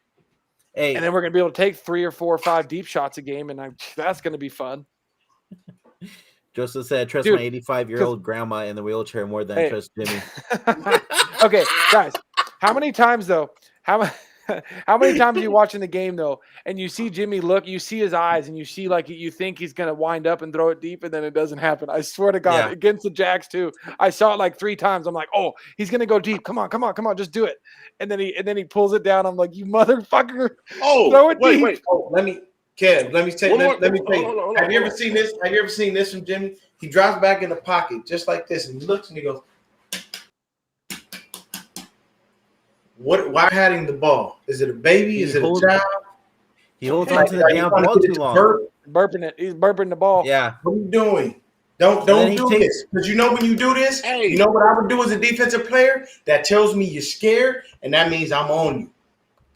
Hey. And then we're gonna be able to take 3 or 4 or 5 deep shots a game, and that's gonna be fun. Joseph said, "Trust my 85-year-old grandma in the wheelchair more than I trust Jimmy." Okay, guys, how many times though? How many times are you watching the game though, and you see Jimmy look, you see his eyes, and you see you think he's gonna wind up and throw it deep, and then it doesn't happen. I swear to God, against the Jags too, I saw it 3 times. I'm like, oh, he's gonna go deep. Come on, just do it. And then he pulls it down. I'm like, you motherfucker! Oh, throw it deep. Wait. Oh, let me tell you. Have you ever seen this? Have you ever seen this from Jimmy? He drops back in the pocket just like this, and he looks and he goes, Why hiding the ball? Is it a baby? Is it a child? He holds on to the damn ball too long. Burping it. He's burping the ball. Yeah. What are you doing? Don't do this. Because you know when you do this, you know what I would do as a defensive player? That tells me you're scared, and that means I'm on you.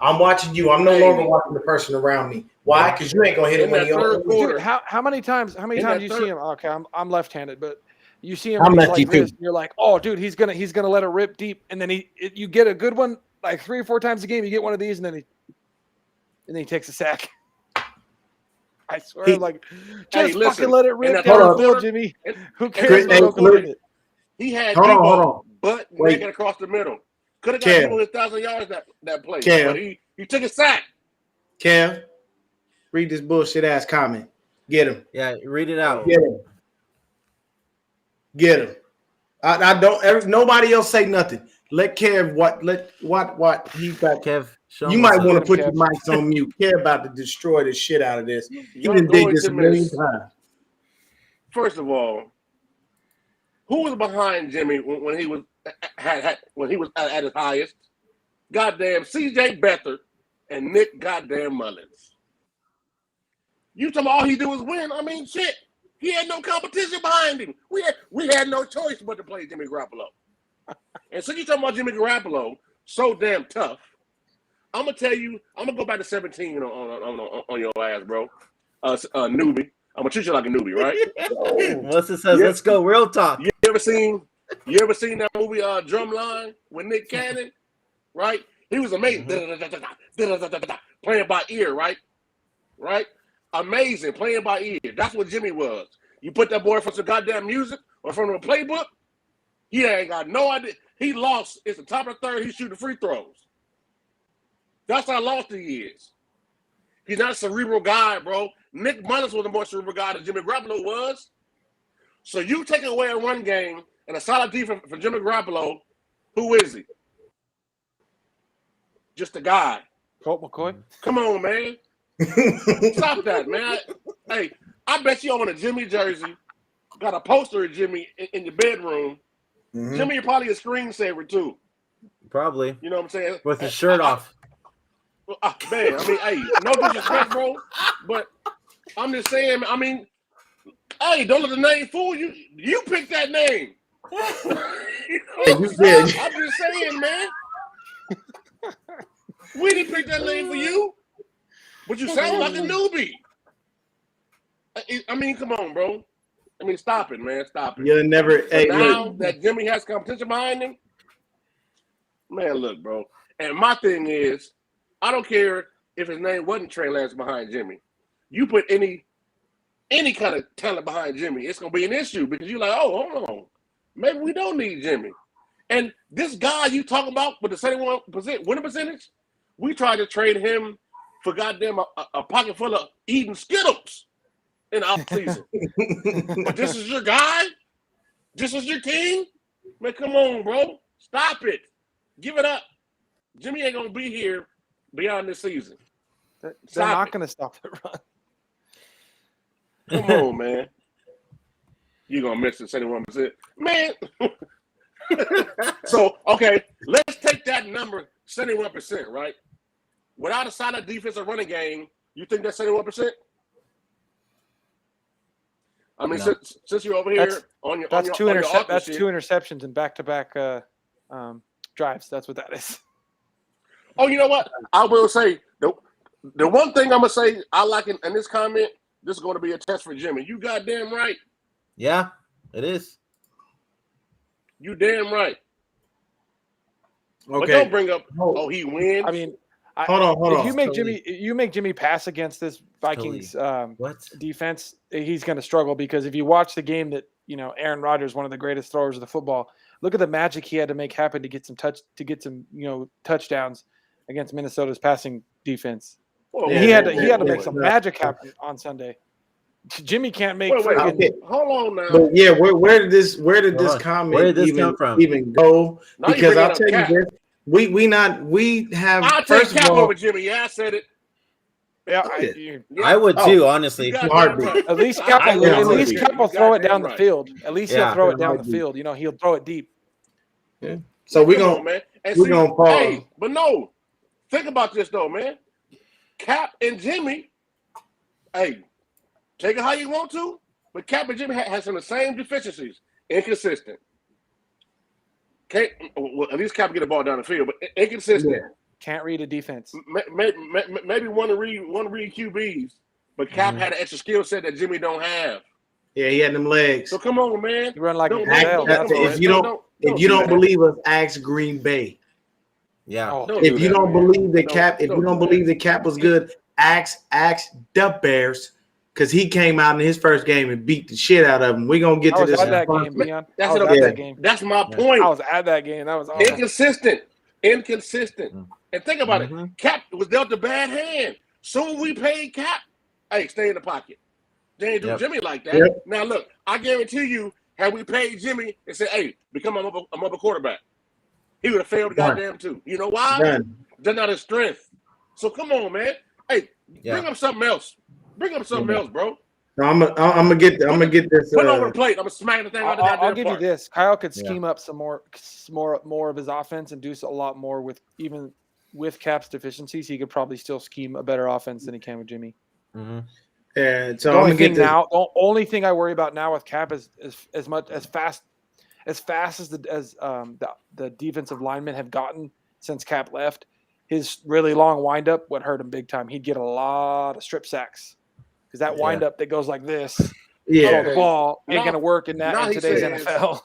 I'm watching you. I'm no longer watching the person around me. Why? Because you ain't gonna hit it when you're Dude, how many times you see him? Okay, I'm left-handed, but you see him when he's like this, and you're like, oh, dude, he's gonna let it rip deep, and then you get a good one 3 or 4 times a game. You get one of these, and then he takes a sack. I swear, fucking let it rip down the field, Jimmy. Who cares? He had people butt naked across the middle. Could have got people 1,000 yards that play, but he took a sack. Kev, read this bullshit ass comment. Get him. Yeah, read it out. Get him. I don't. Nobody else say nothing. Let Kev what he got. Kev, show You him might what's want up. to put your mics on mute. Kev about to destroy the shit out of this. He Y'all done did going this to a million miss. times. First of all, who was behind Jimmy when he was at his highest? Goddamn C.J. Beathard and Nick goddamn Mullins. You talking about all he did was win? I mean, shit. He had no competition behind him. We had no choice but to play Jimmy Garoppolo. And so you talking about Jimmy Garoppolo, so damn tough. I'm gonna tell you, I'm gonna go back to 17 on your ass, bro. Newbie. I'm gonna treat you like a newbie, right? What's it says? Let's go. Real talk. You ever seen that movie Drumline with Nick Cannon? Right? He was amazing. Playing by ear, right? Right? Amazing, playing by ear. That's what Jimmy was. You put that boy from some goddamn music or from a playbook, he ain't got no idea. He lost. It's the top of the third. He's shooting free throws. That's how lost he is. He's not a cerebral guy, bro. Nick Mullins was a more cerebral guy than Jimmy Garoppolo was. So you take away a run game and a solid defense for Jimmy Garoppolo, who is he? Just a guy. Colt McCoy. Come on, man. Stop that, man. Hey, I bet you own a Jimmy jersey, got a poster of Jimmy in your bedroom. Mm-hmm. Jimmy is probably a screensaver, too. Probably. You know what I'm saying? With his shirt off. Man, I mean, hey, no disrespect, bro, but I'm just saying, I mean, hey, don't let the name fool you. You picked that name. You did. I'm just saying, man. We didn't pick that name for you, but you sound like a newbie. I mean, come on, bro. I mean, stop it, man. Stop it. You'll never. So now that Jimmy has competition behind him, man, look, bro. And my thing is, I don't care if his name wasn't Trey Lance behind Jimmy. You put any kind of talent behind Jimmy, it's gonna be an issue because you're like, oh, hold on, maybe we don't need Jimmy. And this guy you talking about with the 71% winning percentage, we tried to trade him for goddamn a pocket full of eating Skittles in the offseason. But this is your guy? This is your team? Man, come on, bro. Stop it. Give it up. Jimmy ain't gonna be here beyond this season. They're not going to stop the run. Come on, man. You're going to miss the 71%. Man. So, okay, let's take that number, 71%, right? Without a solid defensive running game, you think that's 71%? I mean, no. since you're over here on your that's two interceptions in back-to-back drives. That's what that is. Oh, you know what? I will say, the one thing I'm going to say I like in this comment, this is going to be a test for Jimmy. You goddamn right. Yeah, it is. You damn right. Okay. But don't bring up, he wins. I mean, hold on. You make Jimmy pass against this Vikings defense, he's going to struggle because if you watch the game that, Aaron Rodgers, one of the greatest throwers of the football, look at the magic he had to make happen to get some touchdowns against Minnesota's passing defense. He had to make some magic happen on Sunday. Jimmy can't make. Hold on now. But yeah, where did this comment come from? Even go? Now because I'll tell you this, we have. I'll take Cap over Jimmy. Yeah, I said it. Yeah, I would too, honestly. At least Cap will throw it down the field. At least he'll throw it down the field. He'll throw it deep. Yeah. So we're gonna pause. Hey, but no, think about this though, man. Cap and Jimmy, hey, take it how you want to, but Cap and Jimmy has some of the same deficiencies. Inconsistent. At least Cap get the ball down the field, but inconsistent. Yeah. Can't read a defense. Maybe want to read QBs, but Cap had an extra skill set that Jimmy don't have. Yeah, he had them legs. So come on, man. He run like if you don't believe us, ask Green Bay. Yeah. If you don't believe the Cap was good, ask the Bears. Because he came out in his first game and beat the shit out of him. We're going to get to this. That game. That's my point. I was at that game. That was awesome. Inconsistent. And think about it. Cap was dealt a bad hand. Soon we paid Cap. Hey, stay in the pocket. They ain't do Jimmy like that. Yep. Now, look, I guarantee you, had we paid Jimmy and said, hey, become a mobile quarterback, he would have failed goddamn too. You know why? That's not his strength. So come on, man. Hey, bring up something else. Bring up something else, bro. No, I'm gonna get this. Put it over the plate. I'm gonna smack the thing out the goddamn I'll give park. you this. Kyle could scheme up some more of his offense and do a lot more with Cap's deficiencies. He could probably still scheme a better offense than he can with Jimmy. Mm-hmm. And so the only thing I worry about now with Cap is as fast as the defensive linemen have gotten since Cap left. His really long windup would hurt him big time. He'd get a lot of strip sacks because that windup that goes like this, the ball ain't gonna work in today's NFL.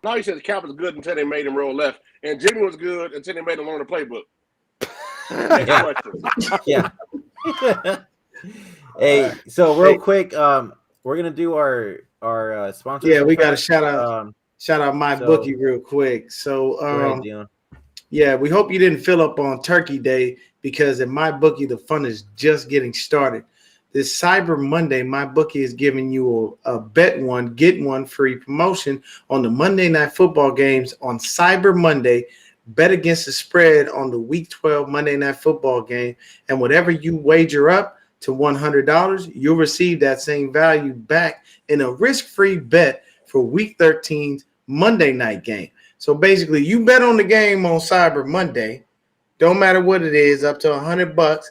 Now he says Cap was good until they made him roll left, and Jimmy was good until they made him learn the playbook. Yeah. Hey, so real quick, we're gonna do our sponsor. Yeah, we got to shout out my bookie real quick. So yeah, we hope you didn't fill up on Turkey Day because in my bookie the fun is just getting started. This Cyber Monday, my bookie is giving you a bet one, get one free promotion on the Monday Night Football games on Cyber Monday. Bet against the spread on the Week 12 Monday Night Football game, and whatever you wager up to $100, you'll receive that same value back in a risk-free bet for Week 13's Monday night game. So basically, you bet on the game on Cyber Monday, don't matter what it is, up to $100.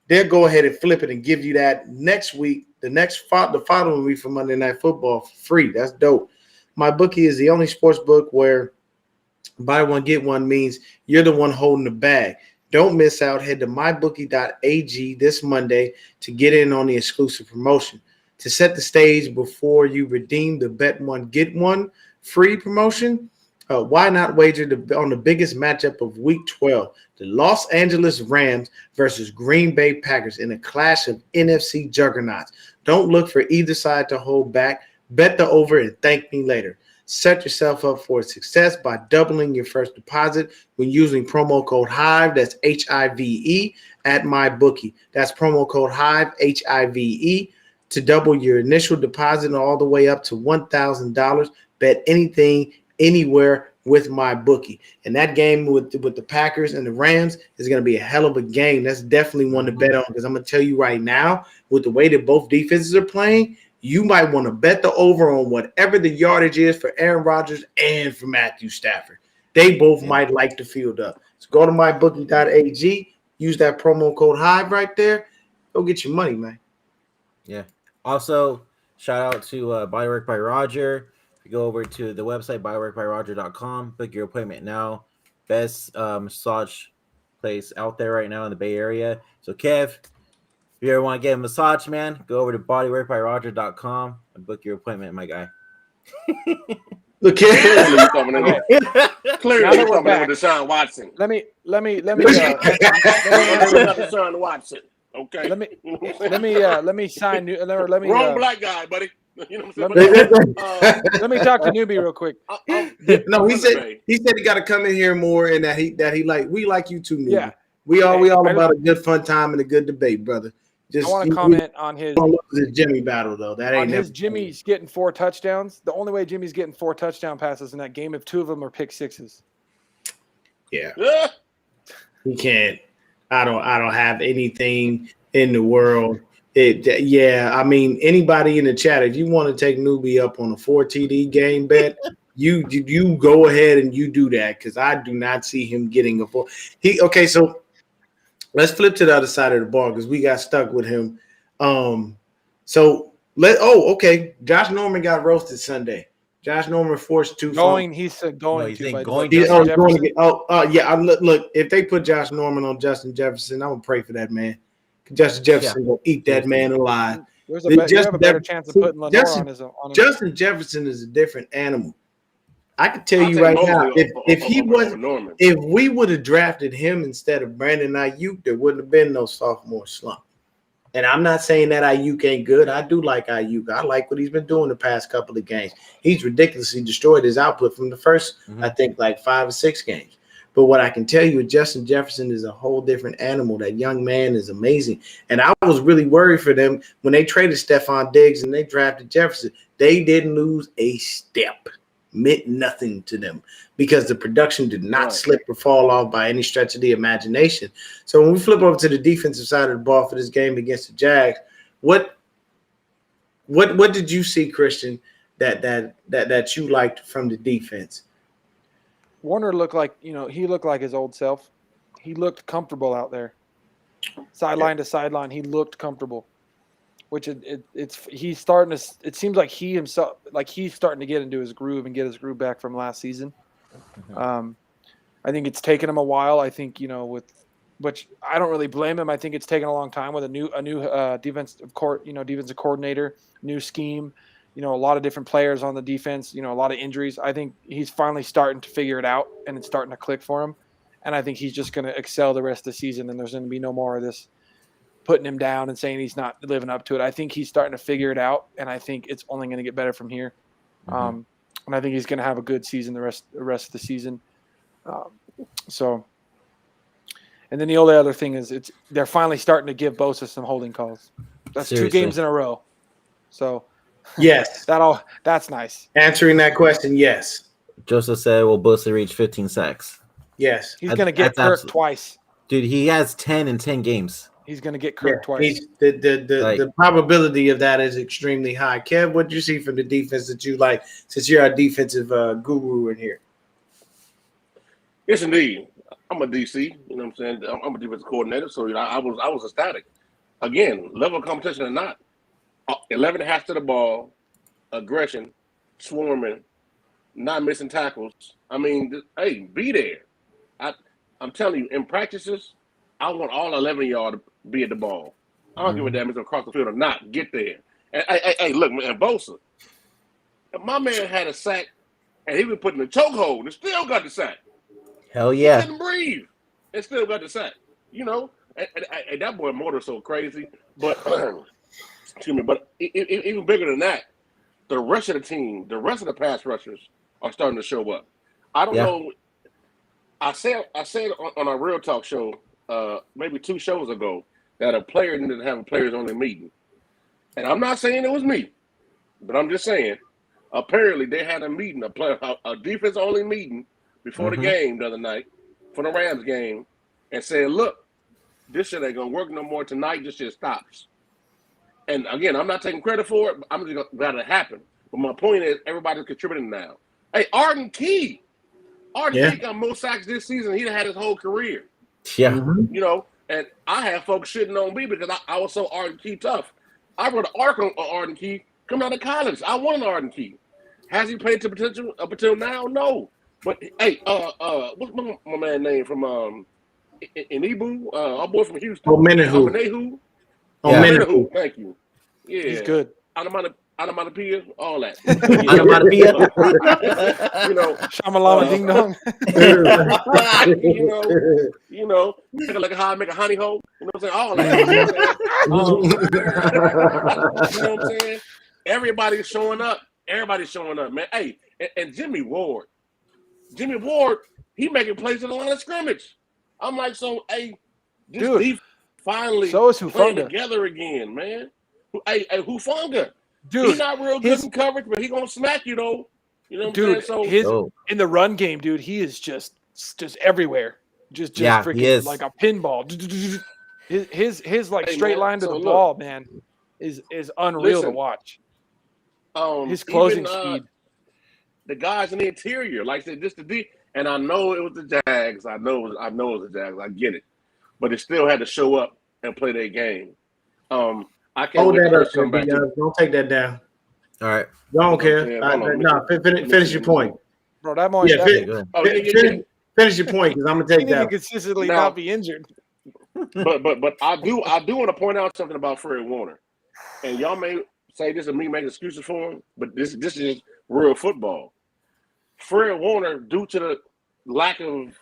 They'll go ahead and flip it and give you that next week, the following week for Monday Night Football for free. That's dope. My bookie is the only sports book where buy one, get one means you're the one holding the bag. Don't miss out. Head to mybookie.ag this Monday to get in on the exclusive promotion. To set the stage before you redeem the bet one, get one free promotion, why not wager on the biggest matchup of Week 12, the Los Angeles Rams versus Green Bay Packers in a clash of NFC juggernauts. Don't look for either side to hold back. Bet the over and thank me later. Set yourself up for success by doubling your first deposit when using promo code HIVE, that's HIVE, at MyBookie. That's promo code HIVE, HIVE, to double your initial deposit all the way up to $1,000. Bet anything, anywhere with MyBookie. And that game with the Packers and the Rams is going to be a hell of a game. That's definitely one to bet on because I'm going to tell you right now, with the way that both defenses are playing, you might want to bet the over on whatever the yardage is for Aaron Rodgers and for Matthew Stafford. They both might like to field up. So go to mybookie.ag, use that promo code HIVE right there. Go get your money, man. Yeah. Also, shout out to Bodywork by Roger. Go over to the website, bodyworkbyroger.com. Book your appointment now. Best massage place out there right now in the Bay Area. So, Kev, if you ever want to get a massage, man, go over to bodyworkbyroger.com and book your appointment, my guy. Look, clearly you're coming in with Deshaun Watson. Let me Deshaun Watson. Okay. Let me sign. Wrong black guy, buddy. You know what I'm saying? Let me talk to Newbie real quick. No, he said he got to come in here more, and that he like we like you too, Newbie. Yeah, we all about a good fun time and a good debate, brother. I want to comment on his Jimmy battle though. That ain't his Jimmy's getting 4 touchdowns. The only way Jimmy's getting 4 touchdown passes in that game, if 2 of them are pick sixes. Yeah, he can't. I don't have anything in the world. I mean, anybody in the chat, if you want to take Newbie up on a 4 TD game bet, you go ahead and you do that because I do not see him getting a 4. Okay, so let's flip to the other side of the ball because we got stuck with him. Okay. Josh Norman got roasted Sunday. Josh Norman forced 2 going. He said going. Look, if they put Josh Norman on Justin Jefferson, I'm gonna pray for that man. Justin Jefferson will eat that man alive. You have a better chance of putting Lenore on him. Justin Jefferson is a different animal. I can tell you right now, if we would have drafted him instead of Brandon Ayuk, there wouldn't have been no sophomore slump. And I'm not saying that Ayuk ain't good. I do like Ayuk. I like what he's been doing the past couple of games. He's ridiculously destroyed his output from the first, I think, like 5 or 6 games. But what I can tell you, Justin Jefferson is a whole different animal. That young man is amazing. And I was really worried for them when they traded Stephon Diggs and they drafted Jefferson. They didn't lose a step. meant nothing to them because the production did not slip or fall off by any stretch of the imagination. So when we flip over to the defensive side of the ball for this game against the Jags, what did you see, Christian, that you liked from the defense? Warner looked like, he looked like his old self. He looked comfortable out there. Sideline to sideline, he looked comfortable. Which he's starting to. It seems like he himself, like he's starting to get into his groove and get his groove back from last season. I think it's taken him a while. I think which I don't really blame him. I think it's taken a long time with a new defensive coordinator, new scheme. A lot of different players on the defense. A lot of injuries. I think he's finally starting to figure it out, and it's starting to click for him. And I think he's just going to excel the rest of the season. And there's going to be no more of this putting him down and saying he's not living up to it. I think he's starting to figure it out, and I think it's only going to get better from here. And I think he's going to have a good season the rest of the season. And then the only other thing is they're finally starting to give Bosa some holding calls. That's Seriously. 2 games in a row. So yes, that's nice. Answering that question, yes. Joseph said, "Will Bosa reach 15 sacks?" Yes, he's going to get Kirk twice. Dude, he has 10 in 10 games. He's going to get Kirk twice. The probability of that is extremely high. Kev, what do you see from the defense that you like, since you're our defensive guru in here? Yes, indeed. I'm a DC. You know what I'm saying? I'm a defensive coordinator, so I was ecstatic. Again, level of competition or not, 11 halves to the ball, aggression, swarming, not missing tackles. I mean, hey, be there. I'm telling you, in practices, I want all 11 of y'all to be at the ball. I don't give a damn if it's across the field or not. Get there. And hey, look, man, Bosa, my man had a sack, and he was put in a chokehold and still got the sack. Hell yeah. He couldn't breathe and still got the sack. And that boy Motor's so crazy. But, excuse me, but even bigger than that, the rest of the team, the rest of the pass rushers are starting to show up. I don't know. I said on our Real Talk show maybe 2 shows ago that a player didn't have a players-only meeting. And I'm not saying it was me, but I'm just saying apparently they had a meeting, a defense-only meeting before the game the other night for the Rams game and said, look, this shit ain't going to work no more tonight. This shit stops. And, again, I'm not taking credit for it. But I'm just glad it happened. But my point is everybody's contributing now. Hey, Arden Key got more sacks this season. He had his whole career. Yeah. And I have folks shitting on me because I was so Arden Key tough. I wrote an article on Arden Key coming out of college. I wanted Arden Key. Has he played to potential up until now? No. But hey, what's my man name from Inebu? Our boy from Houston. Menahu. Menahu. Thank you. Yeah, he's good. Onomatopoeia, all that. Onomatopoeia. Shamalama ding dong. Like how I make a honey hole. You know what I'm saying? All that. You know what I'm saying? Everybody's showing up. Man. Hey, and Jimmy Ward, he making plays in the line of scrimmage. I'm like, so hey, this defense finally playing together again, man. Hey, Hufanga. Dude, he's not real good in coverage, but he's gonna smack you though. You know what I'm saying? So in the run game, dude, he is just everywhere. Just freaking like a pinball. His like straight line to the ball, man, is unreal to watch. His closing speed. The guys in the interior, like I said, just the D. And I know it was the Jags. I know it was the Jags. I get it, but it still had to show up and play their game. I can't hold that up, come back. Don't take that down. All right. I don't care. Finish your point. Bro, that more finish your point because I'm gonna take that. He consistently not be injured. But I do want to point out something about Fred Warner. And y'all may say this is me making excuses for him, but this is real football. Fred Warner, due to the lack of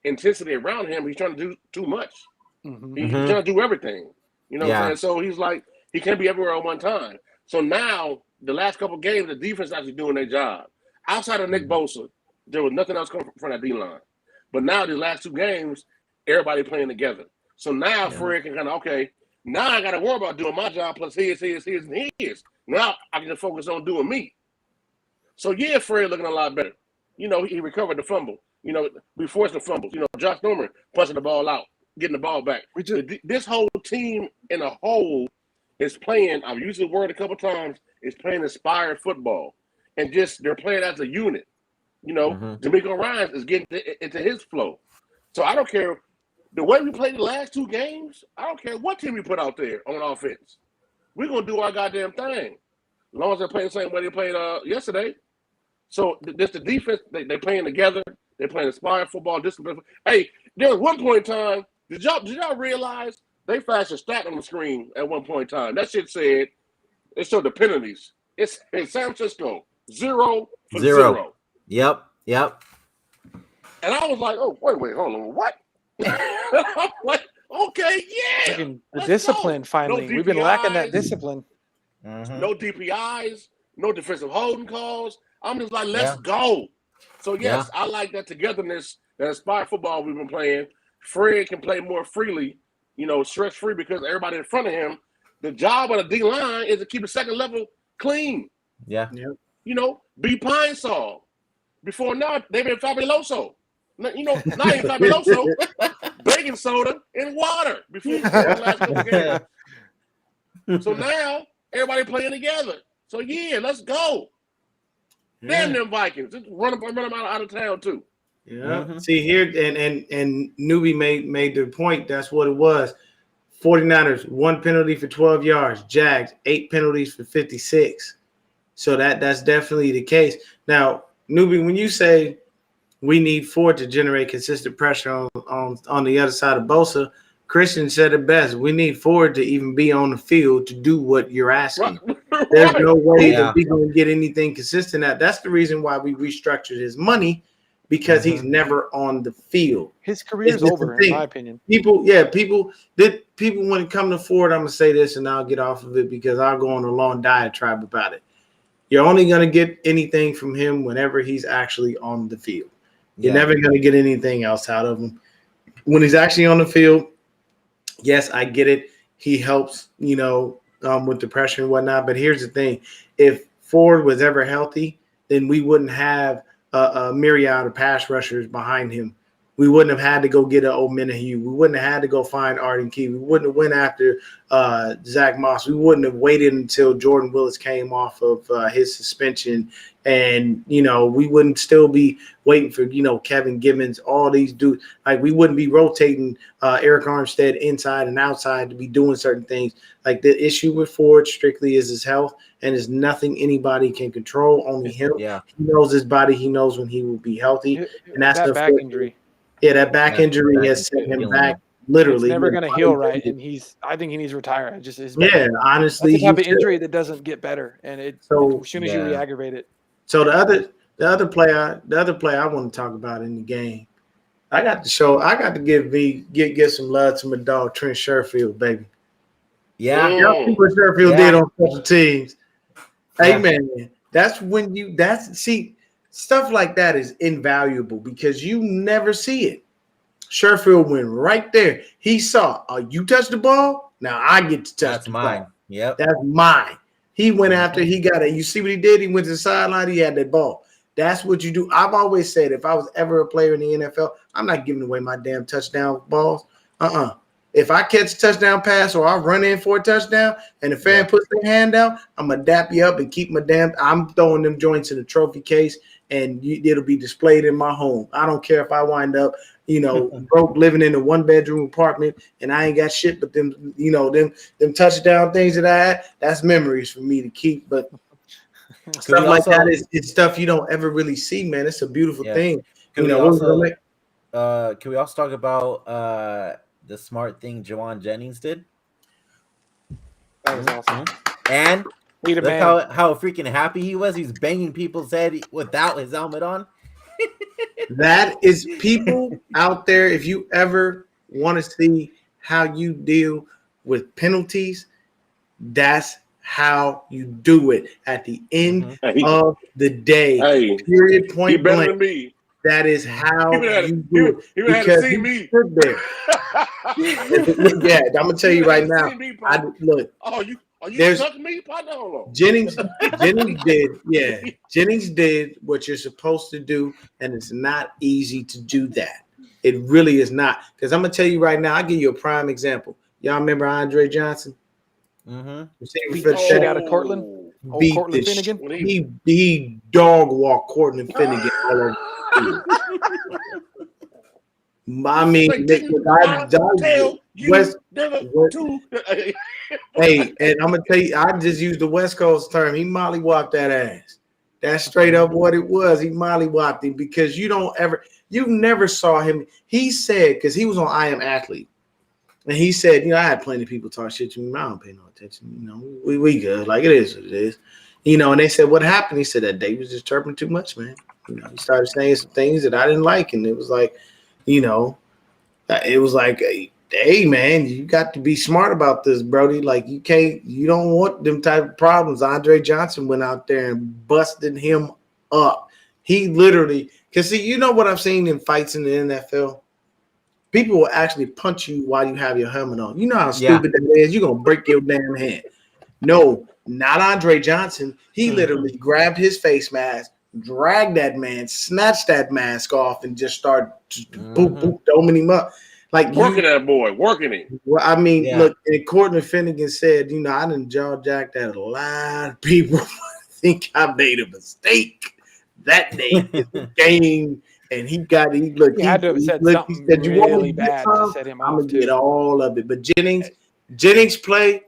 intensity around him, he's trying to do too much. He's trying to do everything. You know what I'm saying? So he's like, he can't be everywhere at one time. So now, the last couple of games, the defense is actually doing their job. Outside of Nick Bosa, there was nothing else coming from that D-line. But now, these last 2 games, everybody playing together. So now, Fred can kind of, okay, now I got to worry about doing my job plus his, and his. Now I can just focus on doing me. So yeah, Fred looking a lot better. You know, he recovered the fumble. You know, we forced the fumbles. You know, Josh Norman punching the ball out, getting the ball back. This whole team in a whole is playing. I've used the word a couple times. Is playing inspired football, and just they're playing as a unit. You know, D'Amico Ryans is getting into his flow. So I don't care the way we played the last 2 games. I don't care what team we put out there on offense. We're gonna do our goddamn thing, as long as they're playing the same way they played yesterday. So this the defense. They playing together. They're playing inspired football. Discipline. Hey, there was one point in time. Did y'all realize they flashed a stat on the screen at one point in time? That shit said it showed the penalties. It's in San Francisco 0 for 0. Yep. And I was like, oh wait, hold on, what? I'm like, okay, yeah. The discipline finally. We've been lacking that discipline. No DPIs, no defensive holding calls. I'm just like, let's go. So yes, I like that togetherness, that inspired football we've been playing. Fred can play more freely, you know, stress free because everybody in front of him. The job of the D line is to keep the second level clean. Yeah. You know, be Pine Sol. Before now, they've been fabuloso. You know, not even fabuloso, baking soda and water before the last couple games. So now everybody playing together. So yeah, let's go. Damn them Vikings. Just run them out of town too. Yeah. See here, and Newbie made the point. That's what it was. 49ers, 1 penalty for 12 yards. Jags, 8 penalties for 56. So that's definitely the case. Now, Newbie, when you say we need Ford to generate consistent pressure on the other side of Bosa, Christian said it best. We need Ford to even be on the field to do what you're asking. Right. There's no way that we're going to get anything consistent. That's the reason why we restructured his money, because he's never on the field. His career is over, in my opinion. People when it comes to Ford, I'm going to say this and I'll get off of it because I'll go on a long diatribe about it. You're only going to get anything from him whenever he's actually on the field. You're never going to get anything else out of him. When he's actually on the field, yes, I get it. He helps, with the pressure and whatnot. But here's the thing. If Ford was ever healthy, then we wouldn't have a myriad of pass rushers behind him. We wouldn't have had to go get an Omenahue. We wouldn't have had to go find Arden Key. We wouldn't have went after Zach Moss. We wouldn't have waited until Jordan Willis came off of his suspension. And, we wouldn't still be waiting for, Kevin Gibbons, all these dudes. Like, we wouldn't be rotating Eric Armstead inside and outside to be doing certain things. Like, the issue with Ford strictly is his health, and there's nothing anybody can control, only him. Yeah. He knows his body. He knows when he will be healthy. And that's that the back injury. Yeah, that back injury has set him back literally. It's never going to heal right, and I think he needs to retire. Honestly, that's the type of injury that doesn't get better, and as soon as you re-aggravate it. So the other player I want to talk about in the game, I got to give some love to my dog Trent Sherfield, baby. Yeah, y'all see what Sherfield did on special teams. Hey man, stuff like that is invaluable because you never see it. Sherfield went right there. He saw, you touch the ball, now I get to touch That's the mine. ball. Yep. That's mine. He went after, he got it. You see what he did? He went to the sideline, he had that ball. That's what you do. I've always said if I was ever a player in the NFL, I'm not giving away my damn touchdown balls. If I catch a touchdown pass or I run in for a touchdown and the fan puts their hand down, I'm going to dap you up and keep I'm throwing them joints in the trophy case and it'll be displayed in my home. I don't care if I wind up, broke living in a 1-bedroom apartment and I ain't got shit, but them touchdown things that I had, that's memories for me to keep. But stuff like that is stuff you don't ever really see, man. It's a beautiful thing. Can we also talk about the smart thing Jawan Jennings did? That was awesome. And look how freaking happy he was. He's banging people's head without his helmet on. That is people out there. If you ever want to see how you deal with penalties, that's how you do it. At the end of the day, period, point blank. That is how you do it. You had to see me. Yeah, I'm gonna tell you right now. Are you There's- sucking me? Hold on. Jennings did what you're supposed to do, and it's not easy to do that. It really is not. Because I'm gonna tell you right now, I'll give you a prime example. Y'all remember Andre Johnson? Mm-hmm. Beat the shit out of Cortland. Old Beat Cortland the Finnegan. he dog walked Cortland Finnegan all over. I mean, tell you West, never to. hey, and I'm gonna tell you, I just used the West Coast term. He mollywopped that ass. That's straight up what it was. He mollywopped him because you never saw him. He said, because he was on I Am Athlete, and he said, I had plenty of people talk shit to me. I don't pay no attention. We good. Like, it is what it is. And they said, what happened? He said that Dave was just chirping too much, man. He started saying some things that I didn't like, and it was like, hey, man, you got to be smart about this, Brody. Like, you don't want them type of problems. Andre Johnson went out there and busted him up. He literally, because see, you know what I've seen in fights in the NFL? People will actually punch you while you have your helmet on. You know how stupid that is? You're going to break your damn hand. No, not Andre Johnson. He literally grabbed his face mask, dragged that man, snatched that mask off, and just started doming him up. Like, working that boy, working him. Well, I mean, look, and Cortland Finnegan said, I done jaw-jacked at a lot of people. I think I made a mistake that day in the game. And he had to have said something you want really me bad to set him I'm off, going to get all of it. But Jennings play,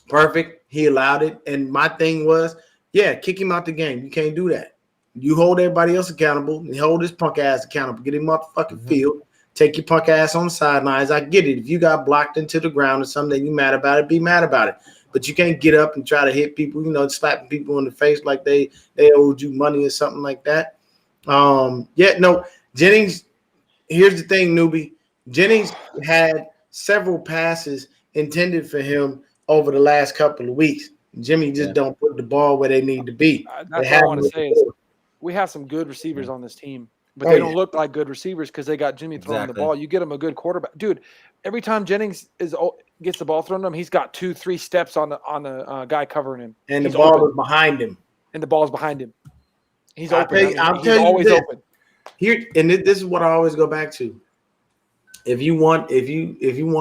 perfect. He allowed it. And my thing was, kick him out the game. You can't do that. You hold everybody else accountable and hold this punk ass accountable. Get him off the fucking field. Take your punk ass on the sidelines. I get it. If you got blocked into the ground or something, you mad about it, be mad about it. But you can't get up and try to hit people, slapping people in the face like they owed you money or something like that. Jennings, here's the thing, newbie. Jennings had several passes intended for him over the last couple of weeks. Jimmy just don't put the ball where they need to be. That's what I want to say is we have some good receivers on this team, but they don't look like good receivers because they got Jimmy throwing the ball. You get him a good quarterback. Dude, every time Jennings gets the ball thrown to him, he's got 2-3 steps on the guy covering him. And the ball is behind him. And the ball is behind him. He's open. He's always open. Here, and this is what I always go back to. If you want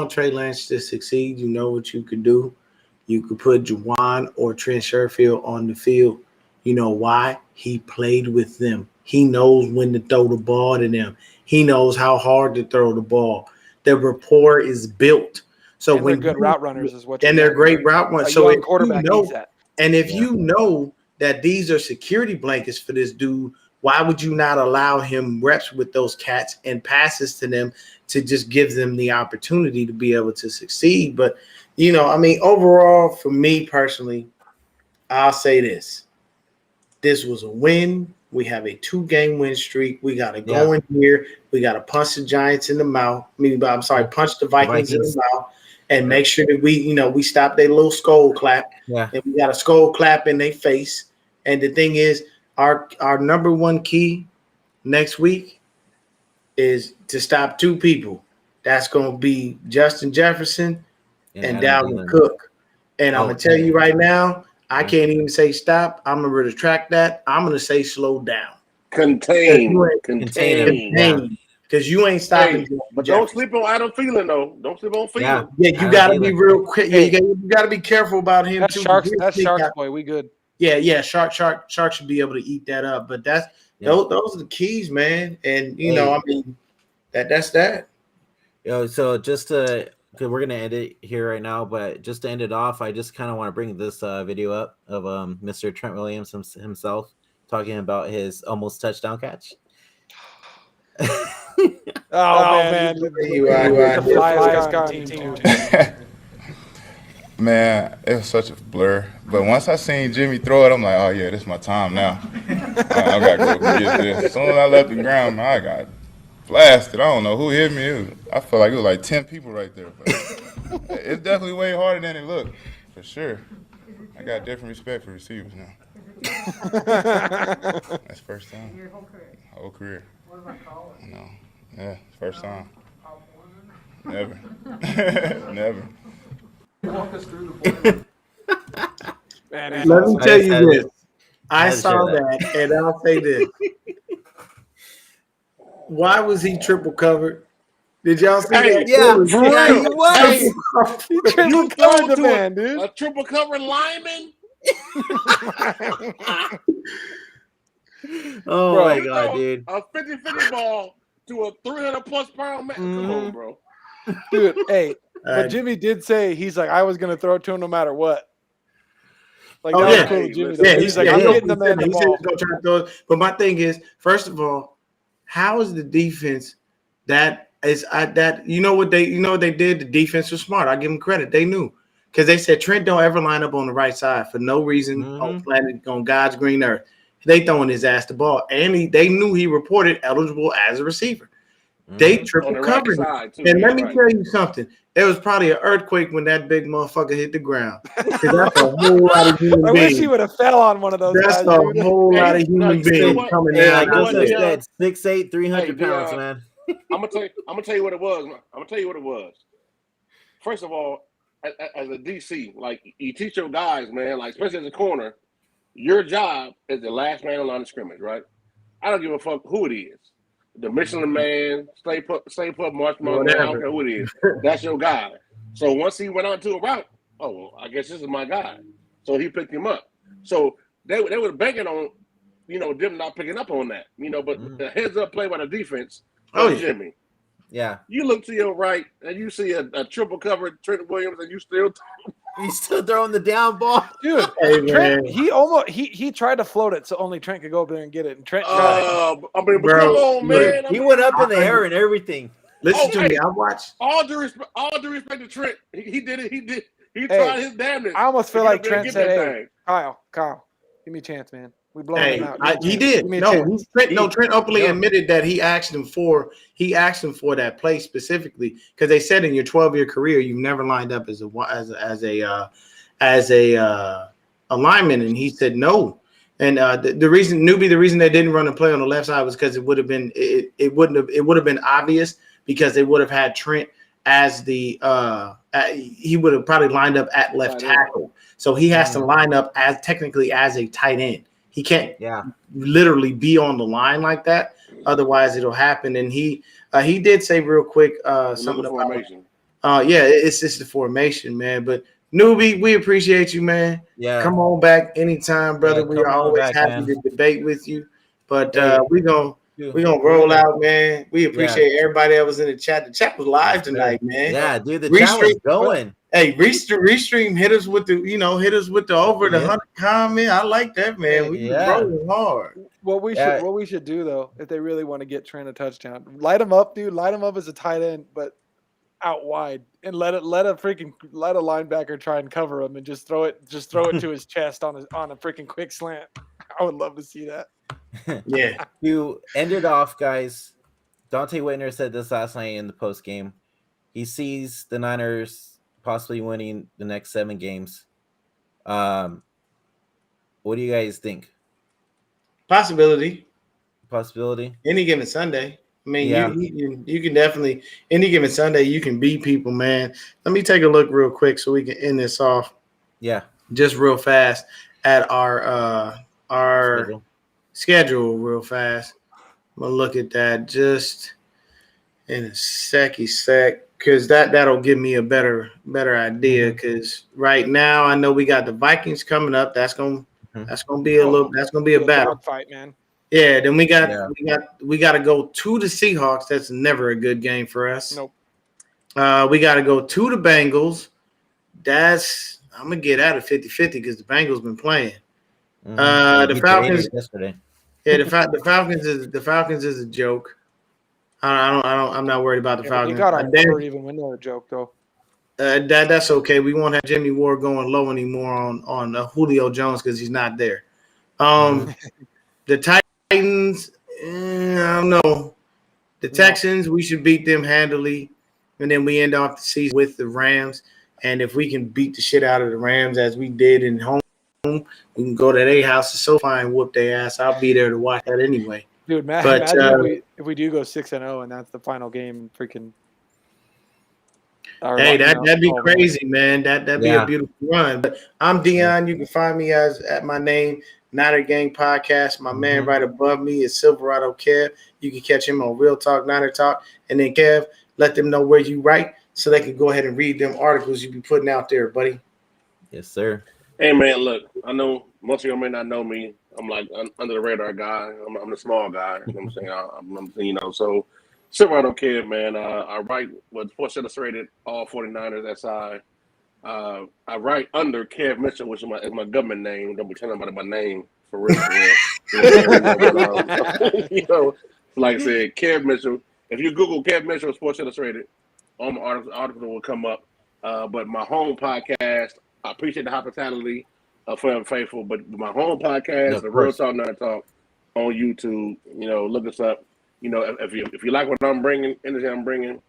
Trey Lance to succeed, you know what you could do. You could put Juwan or Trent Sherfield on the field. You know why? He played with them. He knows when to throw the ball to them. He knows how hard to throw the ball. Their rapport is built. So and when they're good route runners is what. And they're great route runners. So if quarterback needs that. And if you know that these are security blankets for this dude, why would you not allow him reps with those cats and passes to them to just give them the opportunity to be able to succeed? But, overall, for me personally, I'll say this. This was a win. We have a 2-game win streak. We got to go in here. We got to punch the Giants in the mouth. Punch the Vikings in the mouth and make sure that we stop their little skull clap. Yeah. And we got a skull clap in their face. And the thing is, our number one key next week is to stop 2 people. That's going to be Justin Jefferson and Dalvin Cook. And I'm going to tell you right now, I can't even say stop. I'm going to retract that. I'm going to say slow down. Contain. Because you ain't stopping. But don't sleep on Adam Thielen, though. Don't sleep on Thielen. Yeah, you got to be real quick. Yeah, you got to be careful about him, that's too. That's Sharks, boy. We good. Yeah. Shark should be able to eat that up. But those are the keys, man. And, that's that. So just to – because we're going to end it here right now, but just to end it off, I just kind of want to bring this video up of Mr. Trent Williams himself talking about his almost touchdown catch. Man. You are. Man, it was such a blur. But once I seen Jimmy throw it, I'm like, oh, yeah, this is my time now. I got to go get this. As soon as I left the ground, man, I got blasted. I don't know who hit me. I felt like it was like 10 people right there. But it's definitely way harder than it looked, for sure. I got different respect for receivers now. That's first time. Your whole career? Whole career. What about college? No. Yeah, first time. Top one? Never. Never. Walk us through the board. man, he's Let me awesome. tell you had this. to- I had to saw share that, and I'll say this. Why was he triple covered? Did y'all see Hey, that? Yeah, It was for yeah, real. he was. Hey, He triple you covered throw the to man, dude. a triple cover lineman? Oh Bro. my You god, throw dude. a 50-50 ball to a 300+ pound man? Come on, bro. Dude, hey, Uh, but Jimmy did say he's like, I was gonna throw it to him no matter what. Like Oh, that yeah. was cool Hey, with Jimmy. listen, Though. Yeah, He's like, he I'm said getting the man the he said ball. he's gonna try to throw it. But my thing is, first of all, how is the defense that you know what they did? The defense was smart. I give them credit. They knew because they said Trent don't ever line up on the right side for no reason on God's green earth. They throwing his ass the ball, and they knew he reported eligible as a receiver. They on triple the right covered him. side, too. And Yeah, let me right. tell you something. There was probably an earthquake when that big motherfucker hit the ground. 'Cause that's a whole lot of human I wish beings. he would have fell on one of those That's guys, a dude. whole Hey, lot of no, human you know beings what? coming Hey, down. like You know what, Joseph Dion? said, 6'8", 300 Hey, pounds, Dion. man. I'm gonna tell you what it was. I'm gonna tell you what it was. First of all, as a DC, like you teach your guys, man, like especially as a corner, your job is the last man on line of scrimmage, right? I don't give a fuck who it is. The Michelin man, stay put, Marshmallow man. I don't Whatever. care who it is. That's your guy. So once he went on to a route, oh, well, I guess this is my guy. So he picked him up. So they were banking on, them not picking up on that, But the heads up play by the defense, Oh, yeah. Jimmy. Yeah. You look to your right and you see a triple covered Trent Williams, and you still. He's still throwing the down ball. Dude, Hey, Trent, man. he almost he tried to float it so only Trent could go up there and get it. And Trent tried. But come Bro, on, look, man. He went up in the air and everything. Listen Oh, to hey. me. I watched. All due respect to Trent. He did it. He Hey, tried his damnedest. I almost feel to get like up there and Trent get said, that "Hey, thing. Kyle, give me a chance, man. We blowing Hey, him out. he did. Give me a No, chance." Trent openly admitted that he asked him for that play specifically because they said in your 12-year career you've never lined up as a lineman, and he said no. And the reason they didn't run a play on the left side was because it would have been obvious because they would have had Trent as the he would have probably lined up at left tackle. So he has to line up as technically as a tight end. He can't literally be on the line like that. Otherwise, it'll happen. And he did say real quick something about formation. It's just the formation, man. But Newbie, we appreciate you, man. Yeah. Come on back anytime, brother. Yeah, we are always happy to debate with you. But we're gonna roll out, man. We appreciate everybody that was in the chat. The chat was live tonight, man. Yeah, dude, the chat was going. Hey, restream, hit us with the over the 100 comment. I like that, man. We rolling hard. What we should do though, if they really want to get Trent a touchdown, light him up, dude. Light him up as a tight end, but out wide, and let a linebacker try and cover him, and just throw it to his chest on a freaking quick slant. I would love to see that. Yeah. To end it off, guys, Dante Whitner said this last night in the post game. He sees the Niners possibly winning the next 7 games. What do you guys think? Possibility. Any given Sunday. I mean, you can definitely any given Sunday you can beat people, man. Let me take a look real quick so we can end this off. Yeah, just real fast at our schedule real fast. I'm gonna look at that just in a sec because that'll give me a better idea. Because right now I know we got the Vikings coming up. That's gonna be a battle fight, man. Yeah, then we got to go to the Seahawks. That's never a good game for us. Nope. We got to go to the Bengals. I'm gonna get out of 50-50 because the Bengals been playing. The Falcons yesterday. Yeah, the Falcons is a joke. I'm not worried about the Falcons. You got our number even when they're a joke though. That's okay. We won't have Jimmy Ward going low anymore on Julio Jones because he's not there. The Titans, I don't know. The Texans, we should beat them handily, and then we end off the season with the Rams. And if we can beat the shit out of the Rams as we did in home, we can go to their house to SoFi and whoop their ass. I'll be there to watch that anyway. Dude, imagine if we do go 6-0 and that's the final game. Freaking. Hey, that'd be crazy, man. That'd be a beautiful run. But I'm Dion. You can find me at my name, Niner Gang Podcast. My man right above me is Silverado Kev. You can catch him on Real Talk, Niner Talk. And then Kev, let them know where you write so they can go ahead and read them articles you be putting out there, buddy. Yes, sir. Hey, man, look, I know most of you may not know me. I'm like under the radar guy. I'm the small guy. You know what I'm saying? So Silverado Kid, man. I write with Sports Illustrated, all 49ers SI. I write under Kev Mitchell, which is my government name. Don't be telling anybody my name for real. Like I said, Kev Mitchell. If you Google Kev Mitchell Sports Illustrated, all my article will come up. But my home podcast, I appreciate the hospitality of Forever Faithful. But my home podcast, the Real Talk Niner Talk, on YouTube. Look us up. If you like what I'm bringing, energy I'm bringing,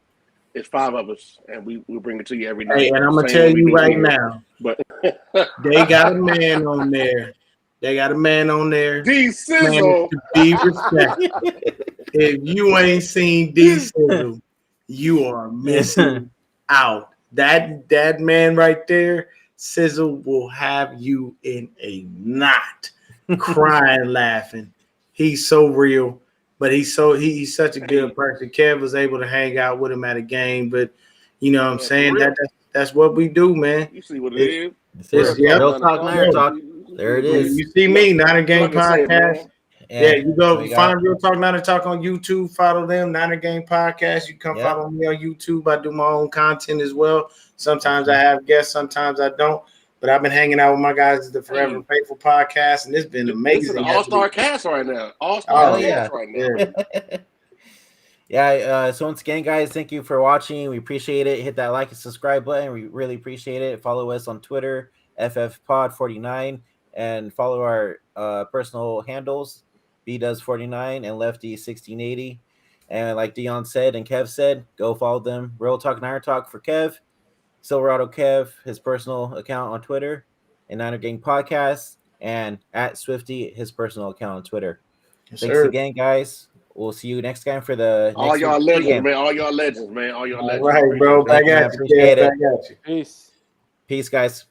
it's 5 of us, and we bring it to you every night. Hey, and I'm gonna tell you right now, but they got a man on there. They got a man on there. D Sizzle, to be respected. If you ain't seen D Sizzle, you are missing out. That man right there, Sizzle, will have you in a knot, crying, laughing. He's so real. But he's such a good person. Kev was able to hang out with him at a game, but you know what I'm saying? That's what we do, man. You see what it is? Real Talk, Niner Talk. There it is. You see me, Niner Game Podcast. You go find Real Talk Niner Talk on YouTube. Follow them, Niner Game Podcast. You come follow me on YouTube. I do my own content as well. Sometimes I have guests, sometimes I don't. But I've been hanging out with my guys at the Forever Faithful Podcast, and it's been amazing. This is an all-star cast right now. All-star cast right now. So once again, guys, thank you for watching. We appreciate it. Hit that like and subscribe button. We really appreciate it. Follow us on Twitter, FFPod49, and follow our personal handles, BDoes49 and Lefty1680. And like Dion said and Kev said, go follow them. Real Talk Niner Talk for Kev. Silverado Kev, his personal account on Twitter, and Niner Gang Podcast, and at Swifty, his personal account on Twitter. Thanks again, guys. We'll see you next time for the all y'all legends, man. All y'all legends, man. All y'all legends. All right, bro. I got you. Appreciate it. Peace. Peace, guys.